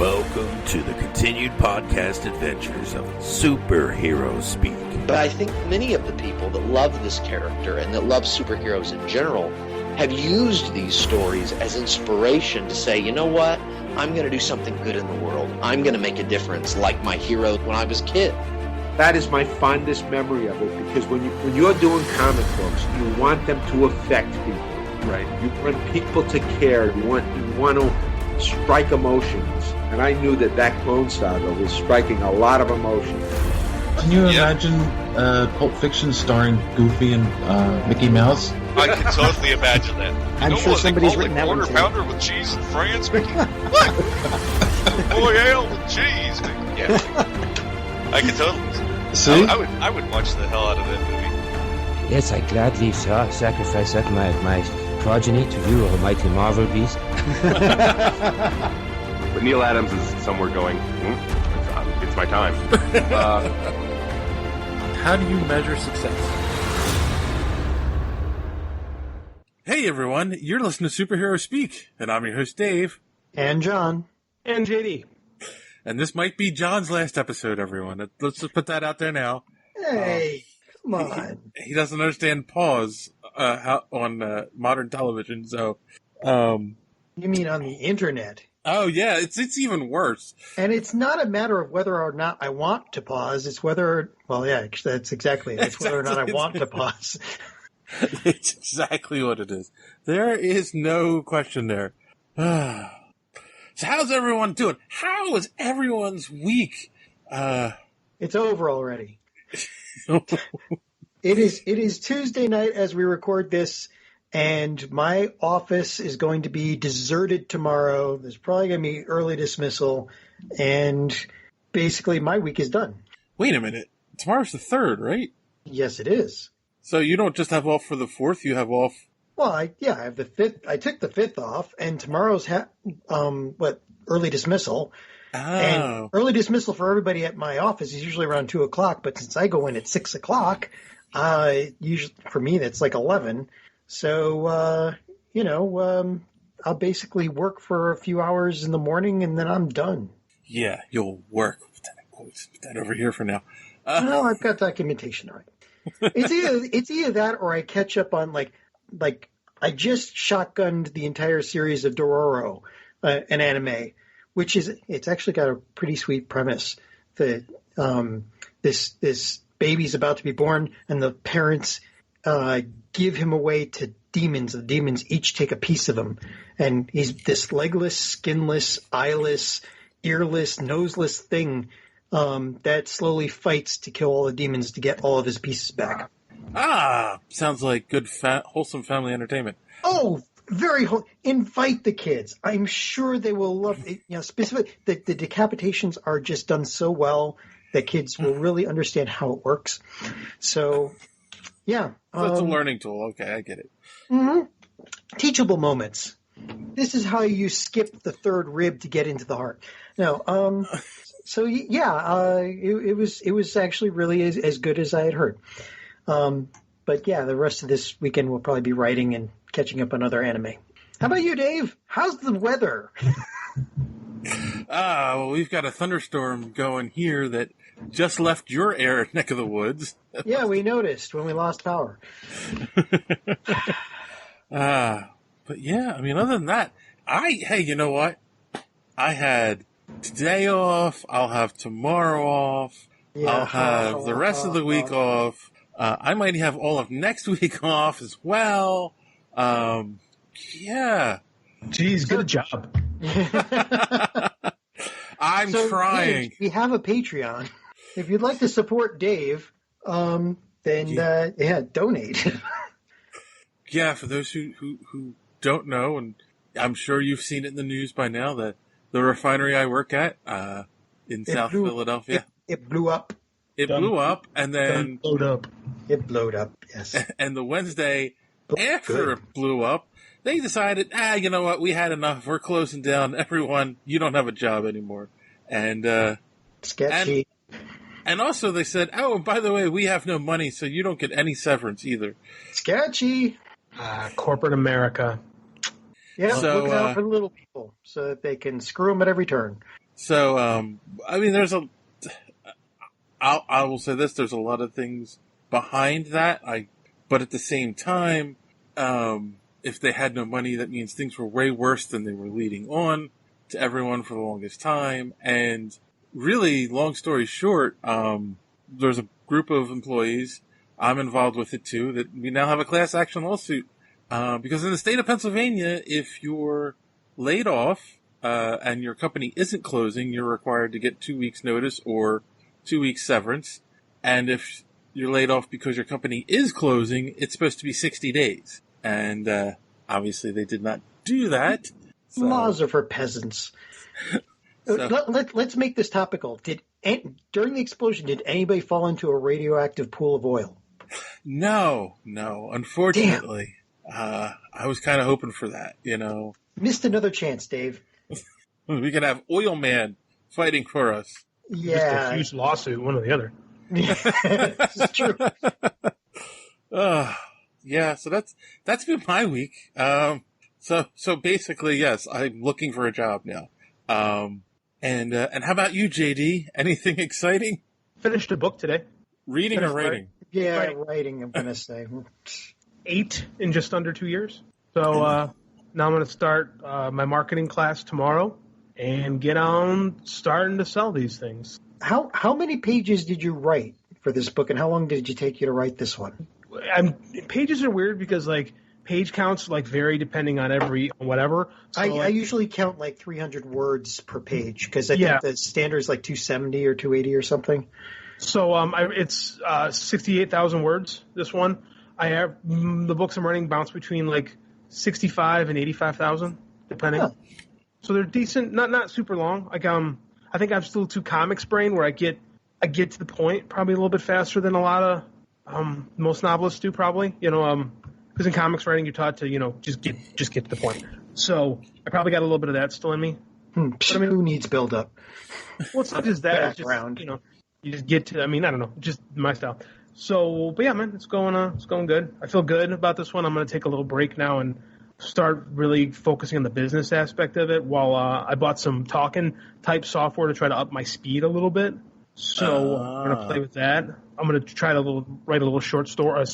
Welcome to the continued podcast adventures of Superhero Speak. But I think many of the people that love this character and that love superheroes in general have used these stories as inspiration to say, you know what, I'm going to do something good in the world. I'm going to make a difference like my hero when I was a kid. That is my fondest memory of it, because when you're doing comic books, you want them to affect people. Right. You want people to care. You want to strike emotions. And I knew that Clone Saga was striking a lot of emotions. Can you imagine Pulp Fiction starring Goofy and Mickey Mouse? I can totally imagine that. I'm sure somebody's written that one too. Quarter pounder with cheese and France, Mickey? What? Royale with cheese, Mickey. Yeah. I can totally see. I would watch the hell out of that movie. Yes, I gladly sacrifice that my progeny to you, almighty Marvel beast. But Neil Adams is somewhere going, it's my time. How do you measure success? Hey everyone, you're listening to Superhero Speak, and I'm your host Dave. And John. And JD. And this might be John's last episode, everyone. Let's just put that out there now. Hey, come on. He doesn't understand pause on modern television, so... You mean on the internet? Oh, yeah, it's even worse. And it's not a matter of whether or not I want to pause. It's whether... Well, yeah, that's exactly it. It's whether or not I want to pause. It's exactly what it is. There is no question there. So how's everyone doing? How was everyone's week? It's over already. It is Tuesday night as we record this, and my office is going to be deserted tomorrow. There's probably going to be early dismissal, and basically my week is done. Wait a minute. Tomorrow's the 3rd, right? Yes, it is. So you don't just have off for the 4th, you have off... Well, I have the 5th. I took the 5th off, and tomorrow's early dismissal. Oh. And early dismissal for everybody at my office is usually around 2 o'clock, but since I go in at 6 o'clock, usually for me that's like 11. So, I'll basically work for a few hours in the morning, and then I'm done. Yeah, you'll work. Put that over here for now. No, I've got documentation, all right. It's either that or I catch up on like I just shotgunned the entire series of Dororo, an anime, which it's actually got a pretty sweet premise that this baby's about to be born and the parents give him away to demons. The demons each take a piece of him, and he's this legless, skinless, eyeless, earless, noseless thing that slowly fights to kill all the demons to get all of his pieces back. Sounds like good, wholesome family entertainment. Oh, very invite the kids. I'm sure they will love it. Specifically, the decapitations are just done so well that kids will really understand how it works. So, yeah. That's a learning tool. Okay, I get it. Mm-hmm. Teachable moments. This is how you skip the 3rd rib to get into the heart. No, so yeah, it was actually really as good as I had heard. But yeah, the rest of this weekend we'll probably be writing and catching up on other anime. How about you, Dave? How's the weather? Well, we've got a thunderstorm going here that just left your neck of the woods. Yeah, we noticed when we lost power. But yeah, I mean, other than that, hey, you know what? I had today off. I'll have tomorrow off. Yeah, I'll have the rest of the week off. I might have all of next week off as well. Yeah. Geez, good job. I'm trying. Dave, we have a Patreon. If you'd like to support Dave, then donate. Yeah, for those who don't know, and I'm sure you've seen it in the news by now, that the refinery I work at in South Philadelphia. It blew up. It blew up, and then... It blowed up, yes. And the Wednesday after it blew up, they decided, you know what, we had enough. We're closing down. Everyone, you don't have a job anymore. And sketchy. And also they said, oh, and by the way, we have no money, so you don't get any severance either. Sketchy. Corporate America. Yeah, so, looking out for the little people so that they can screw them at every turn. So, I mean, I will say this, there's a lot of things behind that. But at the same time, if they had no money, that means things were way worse than they were leading on to everyone for the longest time. And really, long story short, there's a group of employees, I'm involved with it too, that we now have a class action lawsuit. Because in the state of Pennsylvania, if you're laid off, and your company isn't closing, you're required to get 2 weeks notice or 2 weeks severance. And if you're laid off because your company is closing, it's supposed to be 60 days. And, obviously they did not do that. So. Laws are for peasants. So. Let's make this topical. During the explosion, did anybody fall into a radioactive pool of oil? No, unfortunately. I was kind of hoping for that, you know. Missed another chance, Dave. We could have Oil Man fighting for us. Yeah. Just a huge lawsuit, one or the other. This is true. Yeah, so that's been my week. So basically, yes, I'm looking for a job now. And how about you, JD? Anything exciting? Finished a book today. Reading or writing? Yeah, writing, I'm going to say. 8 in just under 2 years. So now I'm going to start my marketing class tomorrow and get on starting to sell these things. How many pages did you write for this book, and how long did it take you to write this one? Pages are weird because, like, page counts vary depending on whatever. So, I usually count 300 words per page because I think the standard is 270 or 280 or something. So it's 68,000 words, this one. I have the books I'm writing bounce between 65 and 85,000, depending. Huh. So they're decent, not super long. I think I'm still too comics brain where I get to the point probably a little bit faster than a lot of most novelists do probably. Because in comics writing you're taught to just get to the point. So I probably got a little bit of that still in me. But, who needs build up? Well, it's not just that. Background. It's just, you just get to. I don't know, just my style. So, but yeah, man, it's going good. I feel good about this one. I'm going to take a little break now and start really focusing on the business aspect of it while I bought some talking type software to try to up my speed a little bit. So I'm going to play with that. I'm going to try to write a little short story,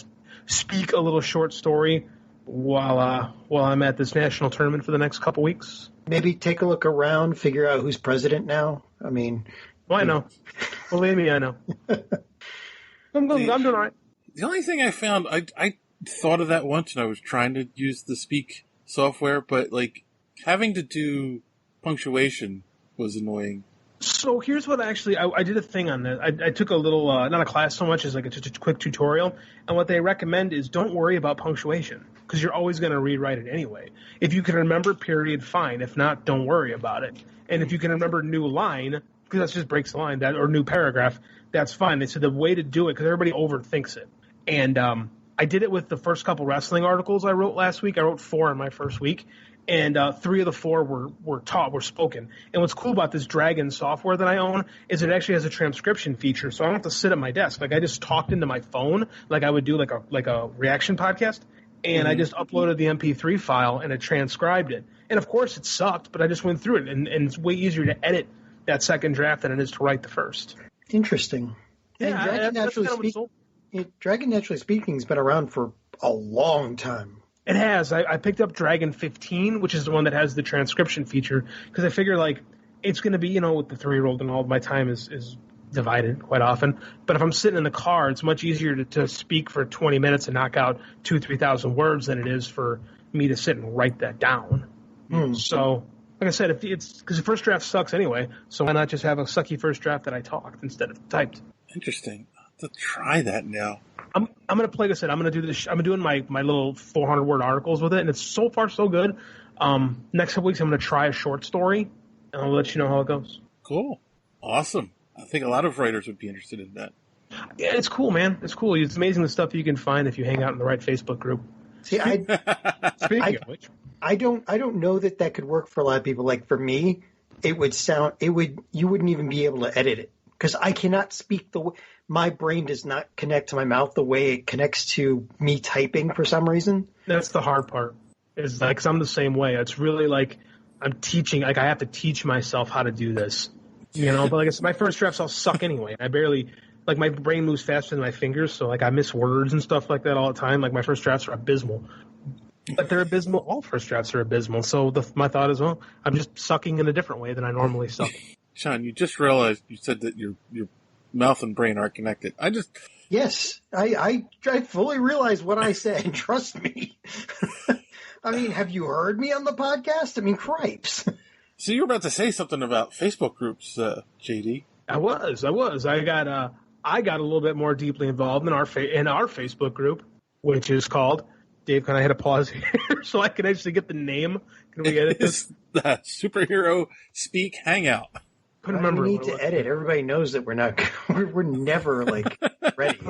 speak a little short story while I'm at this national tournament for the next couple weeks. Maybe take a look around, figure out who's president now. Well, I know. Believe me, I know. I'm doing all right. The only thing I found, I thought of that once and I was trying to use the speak software, but having to do punctuation was annoying. So here's what I did a thing on that. I took a little, not a class so much as a quick tutorial. And what they recommend is don't worry about punctuation because you're always going to rewrite it anyway. If you can remember period, fine. If not, don't worry about it. And if you can remember new line, because that just breaks the line, or new paragraph, that's fine. They said the way to do it, because everybody overthinks it. And I did it with the first couple wrestling articles I wrote last week. I wrote 4 in my first week. And 3 of the 4 were spoken. And what's cool about this Dragon software that I own is it actually has a transcription feature, so I don't have to sit at my desk. I just talked into my phone like I would do like a reaction podcast, and I just uploaded the MP3 file and it transcribed it. And of course it sucked, but I just went through it, and it's way easier to edit that second draft than it is to write the first. Interesting. Yeah, Dragon Naturally Speaking has been around for a long time. It has. I picked up Dragon 15, which is the one that has the transcription feature, because I figure it's going to be, with the 3-year-old and all my time is divided quite often. But if I'm sitting in the car, it's much easier to speak for 20 minutes and knock out 2,000-3,000 words than it is for me to sit and write that down. So, like I said, it's because the first draft sucks anyway, so why not just have a sucky first draft that I talked instead of typed? Interesting. I'll have to try that now. I'm going to play this. I'm going to do this. I'm doing my little 400-word articles with it, and it's so far so good. Next couple weeks, I'm going to try a short story, and I'll let you know how it goes. Cool. Awesome. I think a lot of writers would be interested in that. Yeah, it's cool, man. It's cool. It's amazing the stuff you can find if you hang out in the right Facebook group. See, speaking of which, I don't know that could work for a lot of people. Like for me, you wouldn't even be able to edit it because I cannot speak the way. My brain does not connect to my mouth the way it connects to me typing for some reason. That's the hard part. Is because I'm the same way. It's really I'm teaching, like, I have to teach myself how to do this. You know, but like I said, my first drafts all suck anyway. I barely, like, my brain moves faster than my fingers, so like I miss words and stuff like that all the time. Like, my first drafts are abysmal. But they're abysmal. All first drafts are abysmal. So my thought is, well, I'm just sucking in a different way than I normally suck. Sean, you just realized you said that your mouth and brain are connected. Yes, I fully realize what I said. Trust me. I mean, have you heard me on the podcast? I mean, cripes. So you were about to say something about Facebook groups, JD. I was. I got a little bit more deeply involved in our Facebook group, which is called. Dave, can I hit a pause here so I can actually get the name? Can we edit this? The Superhero Speak Hangout. Couldn't remember. We need to edit. Everybody knows that we're not. We're never like ready.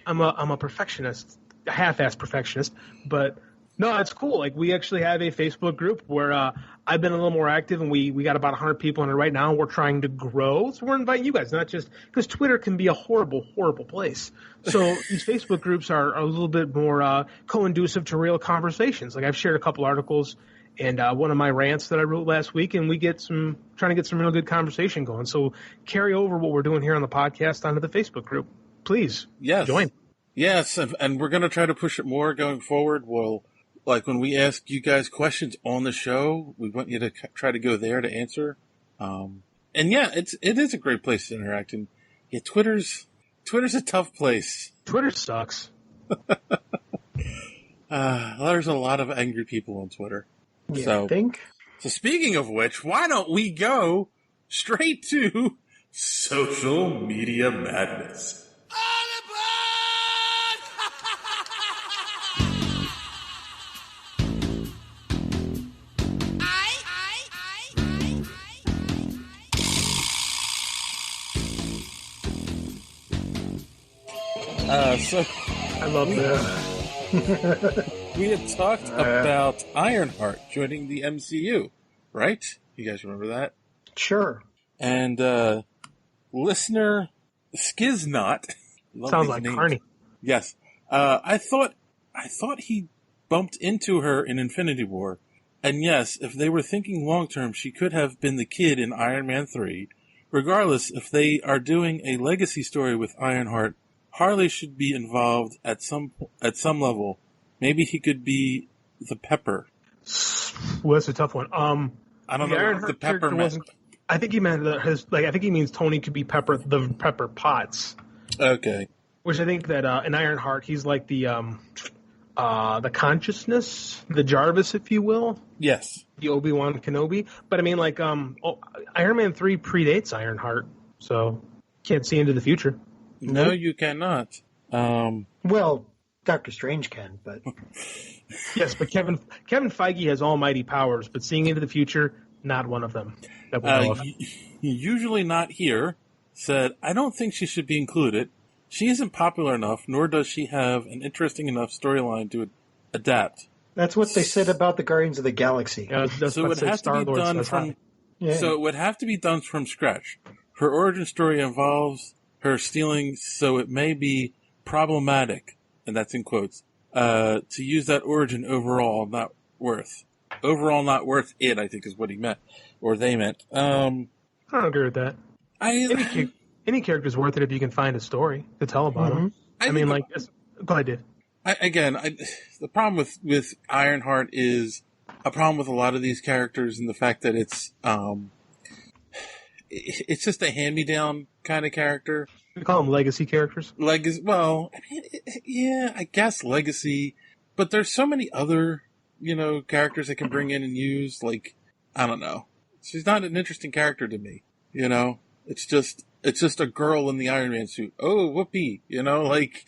I'm a perfectionist, a half-assed perfectionist, but. No, it's cool. Like, we actually have a Facebook group where I've been a little more active, and we got about 100 people in it right now, and we're trying to grow. So we're inviting you guys, not just because Twitter can be a horrible, horrible place. So these Facebook groups are a little bit more co-inducive to real conversations. Like, I've shared a couple articles and one of my rants that I wrote last week, and trying to get some real good conversation going. So carry over what we're doing here on the podcast onto the Facebook group. Please, join. Yes, and we're going to try to push it more going forward. Like, when we ask you guys questions on the show, we want you to try to go there to answer. And yeah, it is a great place to interact. And yeah, Twitter's a tough place. Twitter sucks. There's a lot of angry people on Twitter. Yeah, I think. So speaking of which, why don't we go straight to social media madness? So I love that. We had talked about Ironheart joining the MCU, right? You guys remember that? Sure. And listener Skiznot, sounds like Carney. Yes, I thought he bumped into her in Infinity War, and yes, if they were thinking long term, she could have been the kid in Iron Man 3. Regardless, if they are doing a legacy story with Ironheart, Harley should be involved at some level. Maybe he could be the Pepper. Well, that's a tough one. I don't know what the Pepper meant. I think he meant I think he means Tony could be Pepper, the Pepper Potts. Okay. Which I think that in Ironheart he's like the consciousness, the Jarvis, if you will. Yes. The Obi-Wan Kenobi. But I mean, like, Iron Man 3 predates Ironheart, so can't see into the future. No, you cannot. Well, Doctor Strange can, but yes, but Kevin Feige has almighty powers, but seeing into the future, not one of them. That we know of. Usually not here. Said, I don't think she should be included. She isn't popular enough, nor does she have an interesting enough storyline to adapt. That's what they said about the Guardians of the Galaxy. Yeah, so it would have to be done from. Yeah. So it would have to be done from scratch. Her origin story involves her stealing, so it may be problematic, and that's in quotes, to use that origin overall not worth it, I think is what he meant, or they meant. I don't agree with that. Any character's worth it if you can find a story to tell about them. I mean, like, go ahead, Dave. The problem with Ironheart is a problem with a lot of these characters, and the fact that it's just a hand-me-down kind of character. We call them legacy characters. Well, I mean, yeah, I guess legacy, but there's so many other, characters they can bring in and use. Like, I don't know. She's not an interesting character to me. It's just a girl in the Iron Man suit. Oh, whoopee! Like,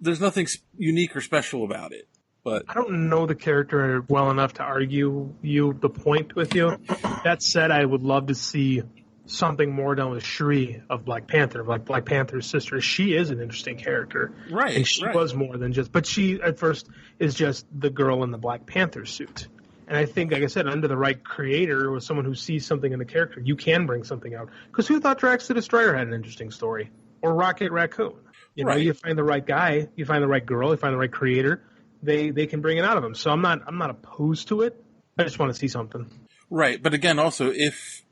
there's nothing unique or special about it. But I don't know the character well enough to argue the point with you. That said, I would love to see something more done with Shuri of Black Panther, like Black Panther's sister. She is an interesting character. Right. And she was more than just, but she at first is just the girl in the Black Panther suit. And I think, like I said, under the right creator or someone who sees something in the character, you can bring something out. Because who thought Drax the Destroyer had an interesting story? Or Rocket Raccoon? You find the right guy, you find the right girl, you find the right creator, they can bring it out of them. So I'm not opposed to it. I just want to see something. Right, but again, also, if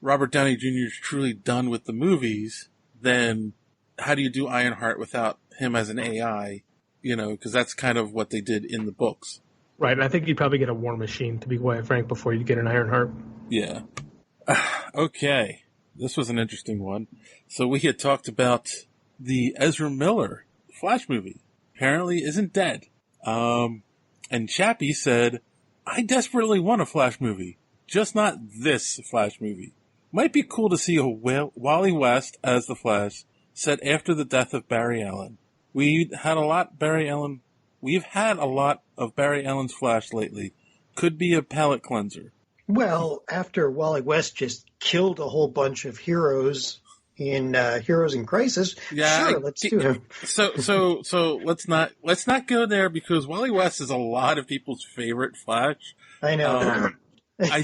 Robert Downey Jr. is truly done with the movies, then how do you do Ironheart without him as an AI? Because that's kind of what they did in the books. Right, and I think you'd probably get a War Machine, to be quite frank, before you get an Ironheart. Yeah. Okay, this was an interesting one. So we had talked about the Ezra Miller Flash movie. Apparently isn't dead. And Chappie said, I desperately want a Flash movie, just not this Flash movie. Might be cool to see a Wally West as the Flash set after the death of Barry Allen. We've had a lot of Barry Allen's Flash lately. Could be a palate cleanser. Well, after Wally West just killed a whole bunch of heroes in Heroes in Crisis, sure, let's do him. So let's not go there, because Wally West is a lot of people's favorite Flash. I know. I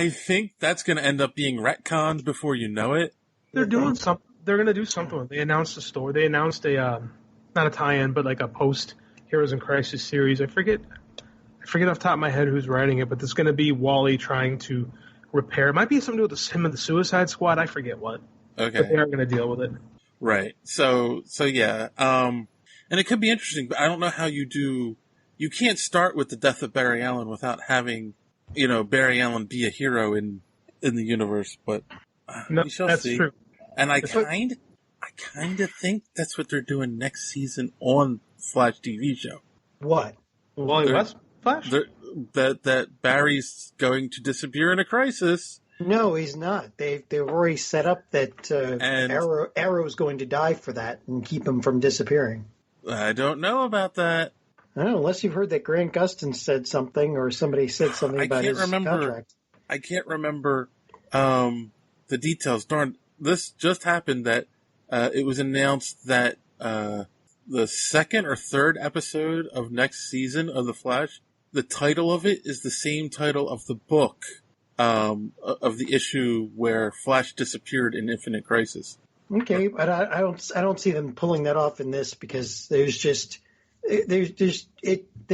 think that's going to end up being retconned before you know it. They're doing something. They're going to do something. They announced a story. They announced a not a tie-in, but like a post Heroes in Crisis series. I forget off the top of my head who's writing it, but there's going to be Wally trying to repair. It might be something to do with him and the Suicide Squad. I forget what. Okay. But they are going to deal with it. Right. So yeah. And it could be interesting, but I don't know how you do. You can't start with the death of Barry Allen without having, Barry Allen be a hero in the universe. But no, we shall that's see. True. And I kind of think that's what they're doing next season on Flash TV show. What? Wally West Flash? That Barry's going to disappear in a crisis. No, he's not. They've already set up that Arrow's going to die for that and keep him from disappearing. I don't know about that. I don't know, unless you've heard that Grant Gustin said something or somebody said something about his contract. I can't remember the details. Darn, this just happened that it was announced that the second or third episode of next season of The Flash, the title of it is the same title of the book of the issue where Flash disappeared in Infinite Crisis. Okay, but I don't see them pulling that off in this, because they've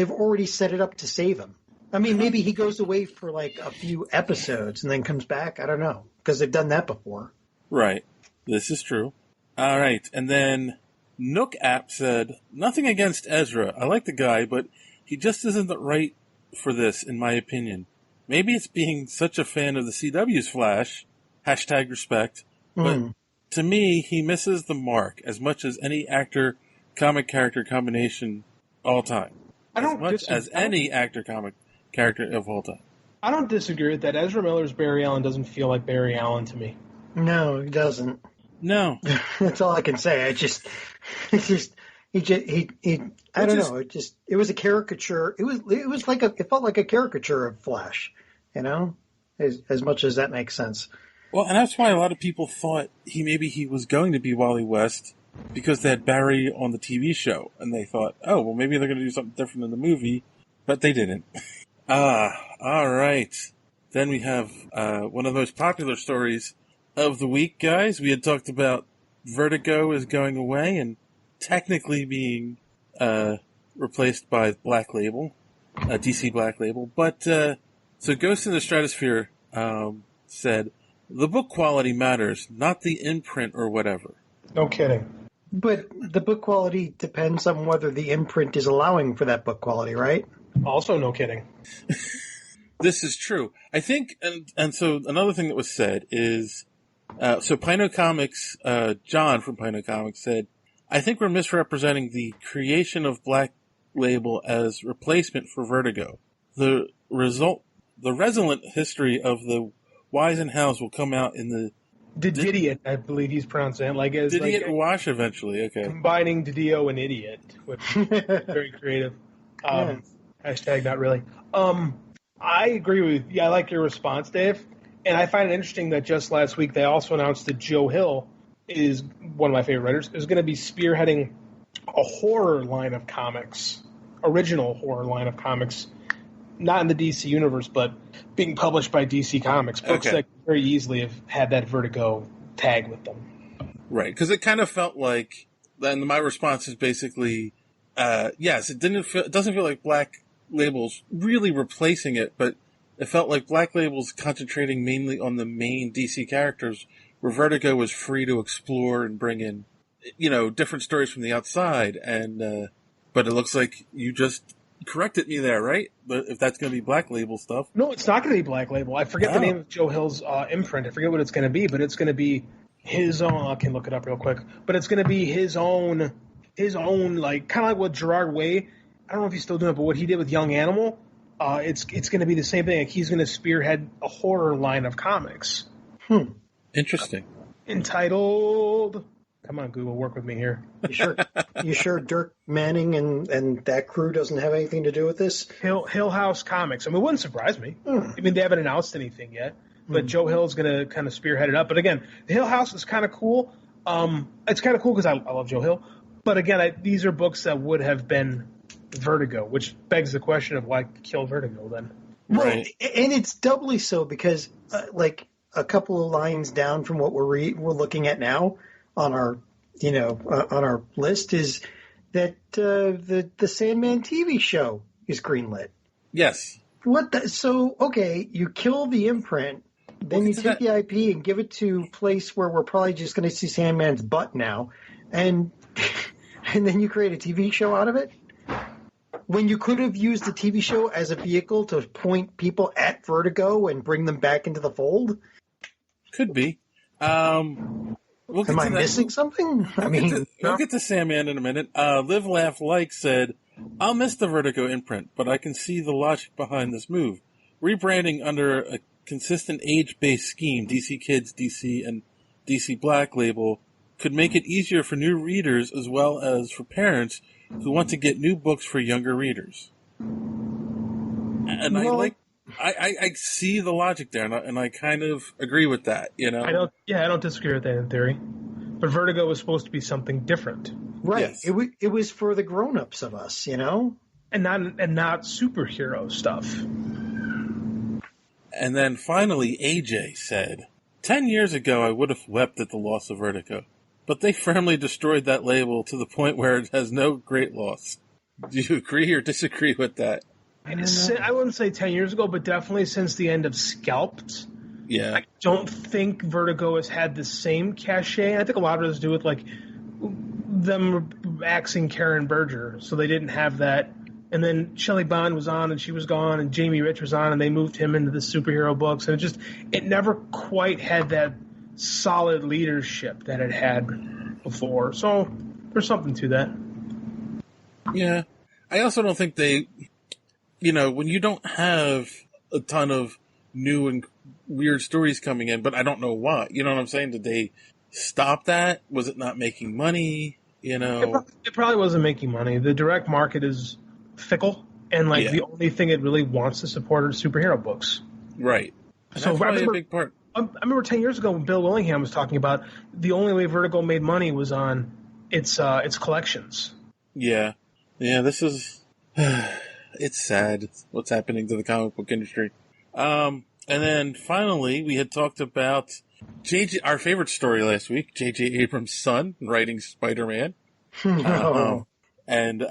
already set it up to save him. I mean, maybe he goes away for like a few episodes and then comes back. I don't know, because they've done that before. Right. This is true. All right. And then Nook App said, nothing against Ezra. I like the guy, but he just isn't the right for this, in my opinion. Maybe it's being such a fan of the CW's Flash, #respect, but to me, he misses the mark as much as any actor-comic character combination all time. As any actor-comic character of all time. I don't disagree with that. Ezra Miller's Barry Allen doesn't feel like Barry Allen to me. No, he doesn't. No. That's all I can say. I don't know. It was a caricature. It felt like a caricature of Flash, as much as that makes sense. Well, and that's why a lot of people thought he was going to be Wally West, because they had Barry on the TV show, and they thought, oh, well, maybe they're going to do something different in the movie, but they didn't. All right. Then we have one of the most popular stories of the week, guys. We had talked about Vertigo is going away and technically being replaced by Black Label, DC Black Label. But so Ghost in the Stratosphere said, the book quality matters, not the imprint or whatever. No kidding. But the book quality depends on whether the imprint is allowing for that book quality, right? Also no kidding. This is true. I think, and so another thing that was said is, so Pino Comics, John from Pino Comics said, I think we're misrepresenting the creation of Black Label as replacement for Vertigo. The resolute history of the whys and hows will come out in the Didiot, I believe he's pronouncing it. Didiot Wash eventually, okay. Combining Didio and Idiot, which is very creative. Hashtag not really. I agree with you. I like your response, Dave. And I find it interesting that just last week they also announced that Joe Hill is one of my favorite writers, is going to be spearheading a horror line of comics, original horror line of comics, not in the DC universe, but being published by DC Comics. Books that very easily have had that Vertigo tag with them. Right, because it kind of felt like, and my response is basically, yes, it doesn't feel like Black Label's really replacing it, but it felt like Black Label's concentrating mainly on the main DC characters, where Vertigo was free to explore and bring in, different stories from the outside. And but it looks like you just corrected me there, right? But if that's going to be Black Label stuff, no, it's not going to be Black Label. I forget the name of Joe Hill's imprint. I forget what it's going to be, but it's going to be his own. I can look it up real quick, but it's going to be his own, like kind of like what Gerard Way. I don't know if he's still doing it, but what he did with Young Animal, it's going to be the same thing. Like he's going to spearhead a horror line of comics. Interesting. Entitled. Come on, Google, work with me here. You sure Dirk Manning and that crew doesn't have anything to do with this? Hill House Comics. I mean, it wouldn't surprise me. I mean, they haven't announced anything yet, but Joe Hill's going to kind of spearhead it up. But again, the Hill House is kind of cool. It's kind of cool because I love Joe Hill. But again, these are books that would have been Vertigo, which begs the question of why kill Vertigo then. Right. Well, and it's doubly so because, like a couple of lines down from what we're looking at now on our, on our list is that the Sandman TV show is greenlit. Yes. So, okay, you kill the imprint, then you take the IP and give it to a place where we're probably just going to see Sandman's butt now, and then you create a TV show out of it? When you could have used the TV show as a vehicle to point people at Vertigo and bring them back into the fold? Could be. Am I missing something? We'll get to Sandman in a minute. Live, Laugh, Like said, I'll miss the Vertigo imprint, but I can see the logic behind this move. Rebranding under a consistent age-based scheme, DC Kids, DC, and DC Black Label, could make it easier for new readers as well as for parents who want to get new books for younger readers. And I see the logic there, and I kind of agree with that, I don't disagree with that in theory. But Vertigo was supposed to be something different. Right. Yes. It was for the grown-ups of us, And not superhero stuff. And then finally, AJ said, 10 years ago I would have wept at the loss of Vertigo, but they firmly destroyed that label to the point where it has no great loss. Do you agree or disagree with that? I wouldn't say 10 years ago, but definitely since the end of Scalped. Yeah. I don't think Vertigo has had the same cachet. I think a lot of it has to do with, like, them axing Karen Berger, so they didn't have that. And then Shelley Bond was on, and she was gone, and Jamie Rich was on, and they moved him into the superhero books. And it never quite had that solid leadership that it had before. So there's something to that. Yeah. I also don't think they... when you don't have a ton of new and weird stories coming in, but I don't know why. You know what I'm saying? Did they stop that? Was it not making money? It probably wasn't making money. The direct market is fickle, and the only thing it really wants to support are superhero books. Right. And so that's probably a big part. I remember 10 years ago when Bill Willingham was talking about the only way Vertigo made money was on its collections. Yeah. Yeah, this is... it's sad what's happening to the comic book industry. And then finally, we had talked about our favorite story last week, J.J. Abrams' son writing Spider-Man. And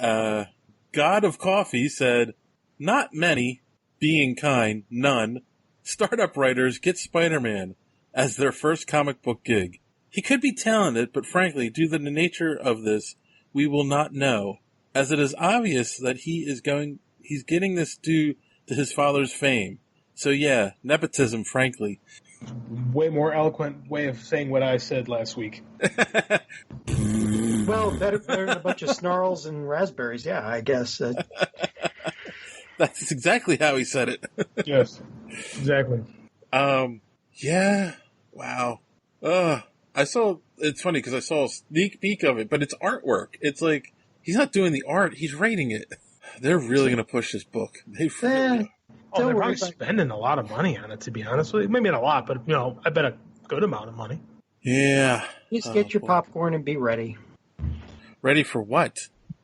God of Coffee said, not many, being kind, none, startup writers get Spider-Man as their first comic book gig. He could be talented, but frankly, due to the nature of this, we will not know, as it is obvious that he's getting this due to his father's fame. So yeah, nepotism, frankly. Way more eloquent way of saying what I said last week. Well, better than a bunch of snarls and raspberries, yeah, I guess. That's exactly how he said it. Yes, exactly. Yeah, wow. It's funny because I saw a sneak peek of it, but it's artwork. It's like, he's not doing the art, he's writing it. They're really going to push this book. They're probably spending a lot of money on it, to be honest with you. Maybe not a lot, but, I bet a good amount of money. Yeah. Just get your popcorn and be ready. Ready for what?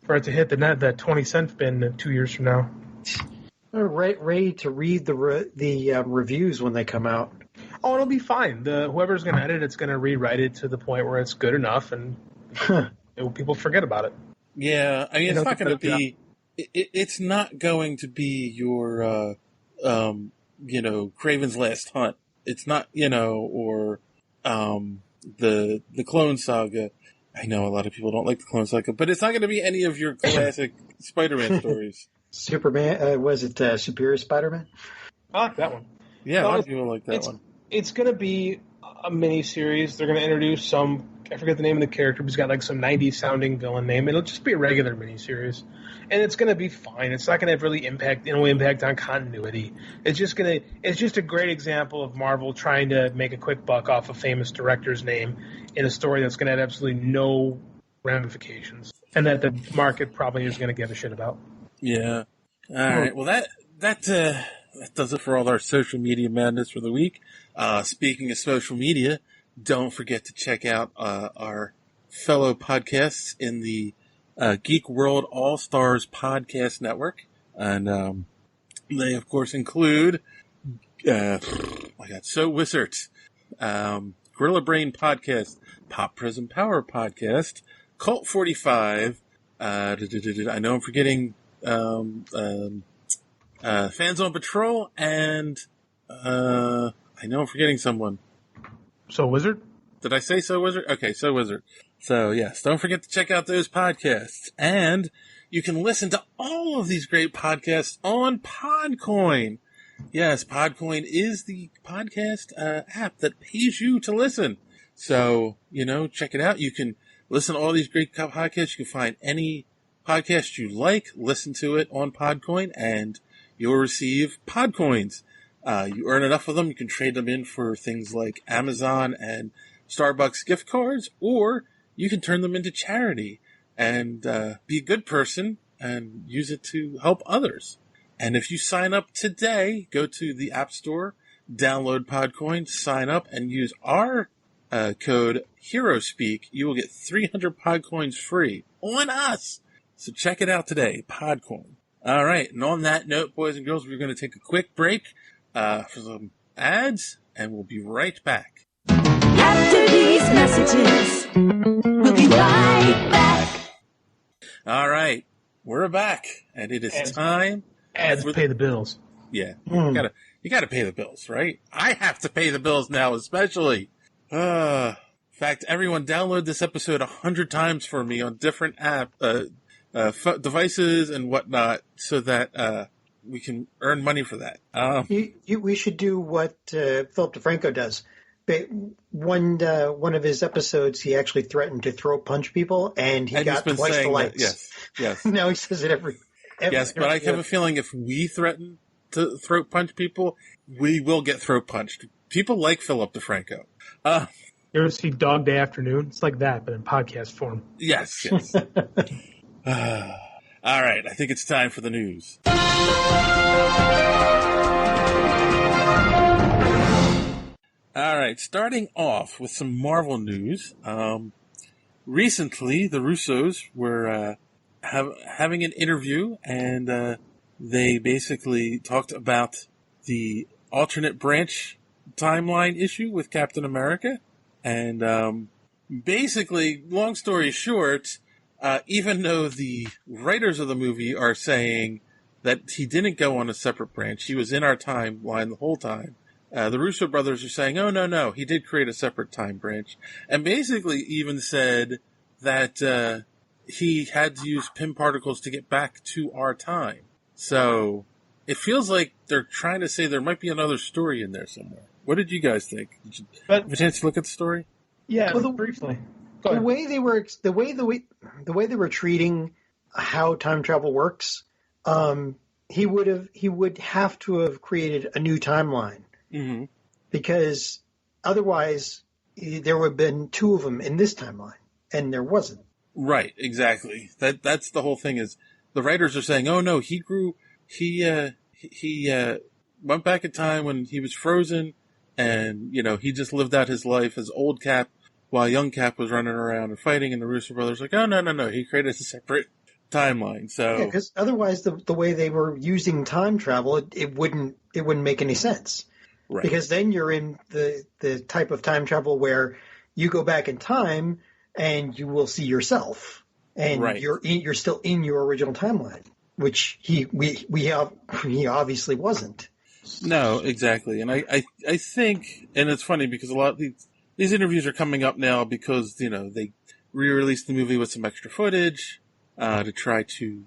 For it to hit that 20-cent bin 2 years from now. Ready to read the reviews when they come out. Oh, it'll be fine. Whoever's going to edit it's going to rewrite it to the point where it's good enough, and people forget about it. Yeah, I mean, it's not going to be... It's not going to be your Kraven's Last Hunt. It's not, or the Clone Saga. I know a lot of people don't like the Clone Saga, but it's not going to be any of your classic Spider-Man stories. Superman, was it Superior Spider-Man? I like that one. Yeah, a lot of people like that one. It's going to be a mini-series. They're going to introduce some, I forget the name of the character, but he's got like some 90s-sounding villain name. It'll just be a regular mini-series. And it's going to be fine. It's not going to have really impact on continuity. It's just a great example of Marvel trying to make a quick buck off a famous director's name in a story that's going to have absolutely no ramifications. And that the market probably is going to give a shit about. Yeah. All right. Well, that does it for all our social media madness for the week. Speaking of social media, don't forget to check out our fellow podcasts in the Geek World All-Stars Podcast Network. And they, of course, include So Wizards, Gorilla Brain Podcast, Pop Prism Power Podcast, Cult 45, I know I'm forgetting Fans on Patrol, and I know I'm forgetting someone. So Wizard? Did I say So Wizard? Okay, So Wizard. So, yes, don't forget to check out those podcasts. And you can listen to all of these great podcasts on Podcoin. Yes, Podcoin is the podcast app that pays you to listen. So, check it out. You can listen to all these great podcasts. You can find any podcast you like, listen to it on Podcoin, and you'll receive Podcoins. You earn enough of them, you can trade them in for things like Amazon and Starbucks gift cards, or you can turn them into charity and be a good person and use it to help others. And if you sign up today, go to the App Store, download Podcoin, sign up, and use our code HeroSpeak, you will get 300 Podcoins free on us. So check it out today, Podcoin. All right, and on that note, boys and girls, we're going to take a quick break for some ads, and we'll be right back. After these messages, we'll be right back. All right, we're back, and it is time. Ads pay the bills. Yeah, you gotta pay the bills, right? I have to pay the bills now, especially. In fact, everyone download this episode 100 times for me on different devices and whatnot, so that we can earn money for that. We should do what Philip DeFranco does. One of his episodes, he actually threatened to throat punch people, and he got twice the likes. Yes. Now he says it every yes, but I have a feeling if we threaten to throat punch people, we will get throat punched. People like Philip DeFranco. You ever see Dog Day Afternoon? It's like that, but in podcast form. Yes. All right, I think it's time for the news. All right, starting off with some Marvel news. Recently, the Russos were having an interview, and they basically talked about the alternate branch timeline issue with Captain America. And basically, long story short, even though the writers of the movie are saying that he didn't go on a separate branch, he was in our timeline the whole time, the Russo brothers are saying, oh, no, he did create a separate time branch. And basically even said that he had to use Pym particles to get back to our time. So it feels like they're trying to say there might be another story in there somewhere. What did you guys think? Did you have a chance to look at the story? Yeah, briefly. The way they were treating how time travel works, he would have to have created a new timeline. Mm-hmm. Because otherwise there would have been two of them in this timeline, and there wasn't. Right, exactly. That's the whole thing. Is the writers are saying, oh no, he went back in time when he was frozen, and he just lived out his life as old Cap while young Cap was running around and fighting. And the Russo brothers were like, oh no, he created a separate timeline. So yeah, because otherwise the way they were using time travel, it wouldn't make any sense. Right. Because then you're in the type of time travel where you go back in time and you will see yourself, and right. you're still in your original timeline, which he obviously wasn't. No, exactly. And I think, and it's funny because a lot of these interviews are coming up now because, they re-released the movie with some extra footage, to try to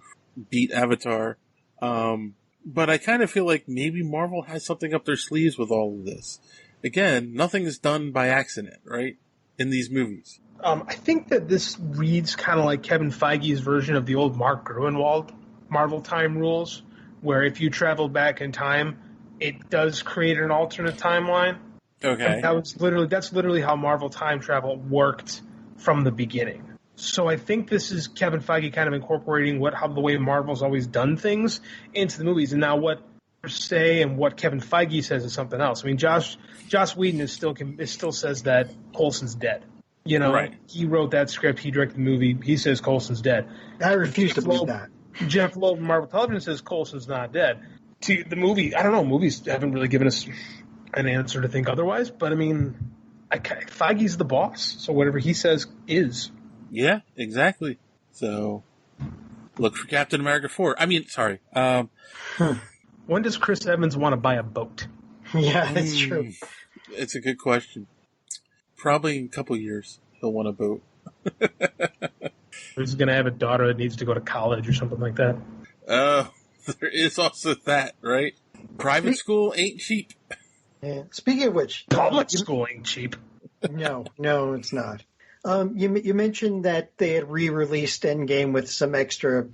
beat Avatar. But I kind of feel like maybe Marvel has something up their sleeves with all of this. Again, nothing is done by accident, right? In these movies. I think that this reads kind of like Kevin Feige's version of the old Mark Gruenwald Marvel time rules, where if you travel back in time, it does create an alternate timeline. Okay. And that's literally how Marvel time travel worked from the beginning. So I think this is Kevin Feige kind of incorporating the way Marvel's always done things into the movies. And now what they say and what Kevin Feige says is something else. I mean, Joss Whedon still says that Coulson's dead. Right. He wrote that script. He directed the movie. He says Coulson's dead. I refuse to believe that. Jeff Loeb from Marvel Television says Coulson's not dead. To the movie, I don't know. Movies haven't really given us an answer to think otherwise. But I mean, Feige's the boss, so whatever he says is. Yeah, exactly. So, look for Captain America 4. I mean, sorry. When does Chris Evans want to buy a boat? Yeah, that's true. It's a good question. Probably in a couple years, he'll want a boat. He's going to have a daughter that needs to go to college or something like that. There is also that, right? Private school ain't cheap. Yeah. Speaking of which, public school ain't cheap. No, it's not. You mentioned that they had re-released Endgame with some extra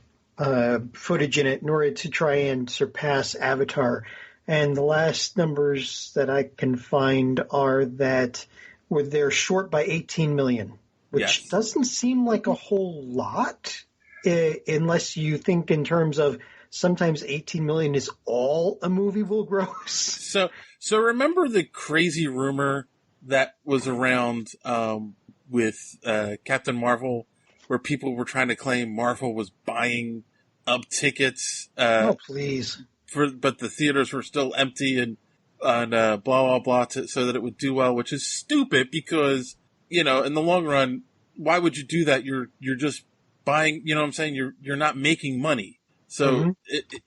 footage in it in order to try and surpass Avatar. And the last numbers that I can find are that they're short by 18 million, which doesn't seem like a whole lot, unless you think in terms of sometimes 18 million is all a movie will gross. So remember the crazy rumor that was around with Captain Marvel, where people were trying to claim Marvel was buying up tickets. Oh, please! But the theaters were still empty and blah blah blah, so that it would do well, which is stupid because in the long run, why would you do that? You're just buying. You know what I'm saying? You're not making money. So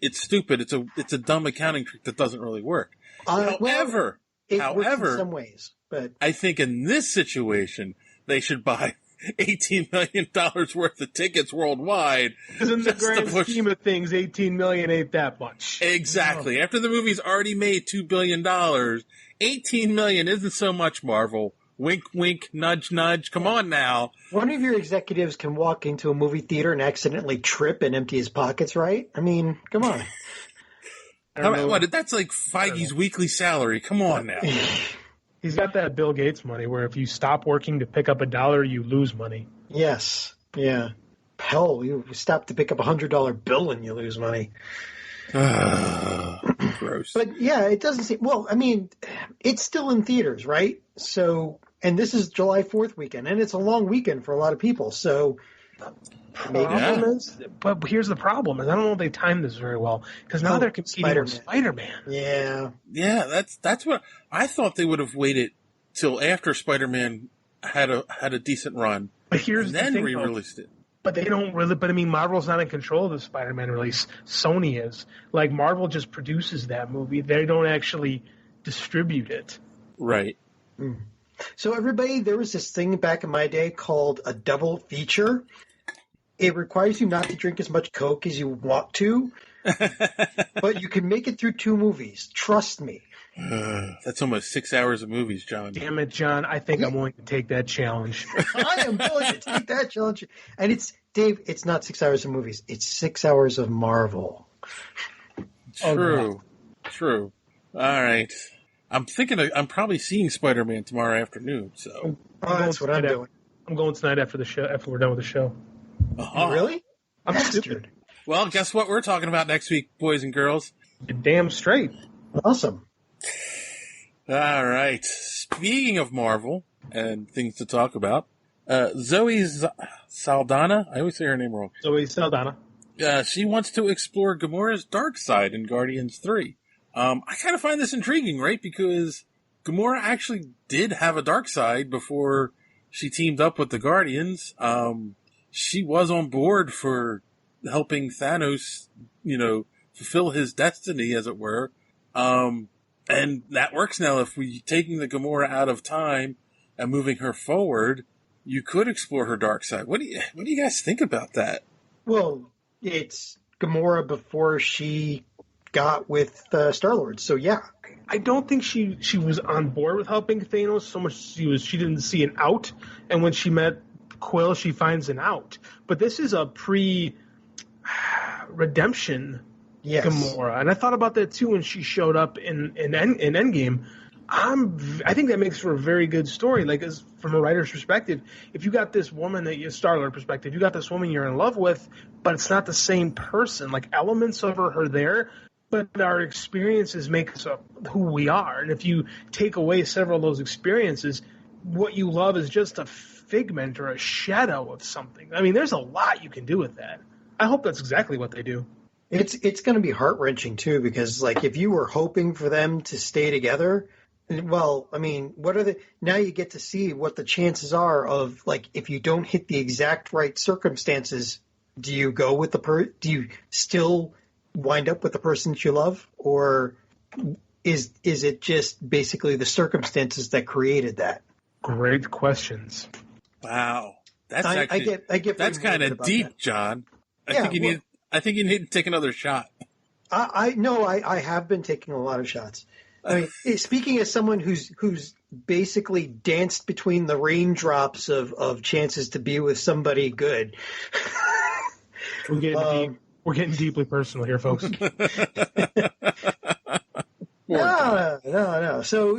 it's stupid. It's a dumb accounting trick that doesn't really work. However, it works in some ways, but I think in this situation they should buy $18 million worth of tickets worldwide. Because in the grand scheme of things, $18 million ain't that much. Exactly. After the movie's already made $2 billion, $18 million isn't so much, Marvel. Wink, wink, nudge, nudge. Come on now. One of your executives can walk into a movie theater and accidentally trip and empty his pockets, right? I mean, come on. That's like Feige's weekly salary. Come on now. He's got that Bill Gates money where if you stop working to pick up $1, you lose money. Yes. Yeah. Hell, you stop to pick up $100 bill and you lose money. Gross. But yeah, it doesn't seem, well, I mean, it's still in theaters, right? So, and this is July 4th weekend, and it's a long weekend for a lot of people. So, but here's the problem: is I don't know if they timed this very well because now they're competing with Spider-Man. Yeah, that's what I thought. They would have waited till after Spider-Man had a decent run, but here's and then the thing, re-released it. But they don't really. But I mean, Marvel's not in control of the Spider-Man release. Sony is. Like Marvel just produces that movie. They don't actually distribute it. Right. So everybody, there was this thing back in my day called a double feature. It requires you not to drink as much Coke as you want to, but you can make it through 2 movies. Trust me. That's almost 6 hours of movies, John. Damn it, John. I think I'm willing to take that challenge. I am willing to take that challenge. And Dave, it's not 6 hours of movies. It's 6 hours of Marvel. True. All right. I'm probably seeing Spider-Man tomorrow afternoon, so. That's what I'm doing. I'm going tonight after the show, after we're done with the show. Really? I'm stupid. Well, guess what we're talking about next week, boys and girls? You're damn straight. Awesome. All right. Speaking of Marvel and things to talk about, Zoe Saldana, I always say her name wrong. Zoe Saldana. She wants to explore Gamora's dark side in Guardians 3. I kind of find this intriguing, right? Because Gamora actually did have a dark side before she teamed up with the Guardians. She was on board for helping Thanos, fulfill his destiny, as it were. And that works now. If we taking the Gamora out of time and moving her forward, you could explore her dark side. What do you guys think about that? Well, it's Gamora before she got with Star-Lord, so yeah. I don't think she was on board with helping Thanos so much. She didn't see an out, and when she met Quill, she finds an out. But this is a pre-redemption Gamora, and I thought about that too when she showed up in Endgame. I think that makes for a very good story. Like, from a writer's perspective, if you got this woman Star-Lord perspective, you got this woman you're in love with, but it's not the same person. Like, elements of her are there, but our experiences make us who we are. And if you take away several of those experiences, what you love is just a figment or a shadow of something. I mean, there's a lot you can do with that. I hope that's exactly what they do. It's going to be heart-wrenching, too, because, like, if you were hoping for them to stay together, well, I mean, now you get to see what the chances are of, like, if you don't hit the exact right circumstances, do you go with do you still wind up with the person that you love? Or is it just basically the circumstances that created that? Great questions. Wow. That's I get that's kind of deep, that. John. I think you need to take another shot. I have been taking a lot of shots. I mean, speaking as someone who's basically danced between the raindrops of chances to be with somebody good. We're getting deeply personal here, folks. No. So,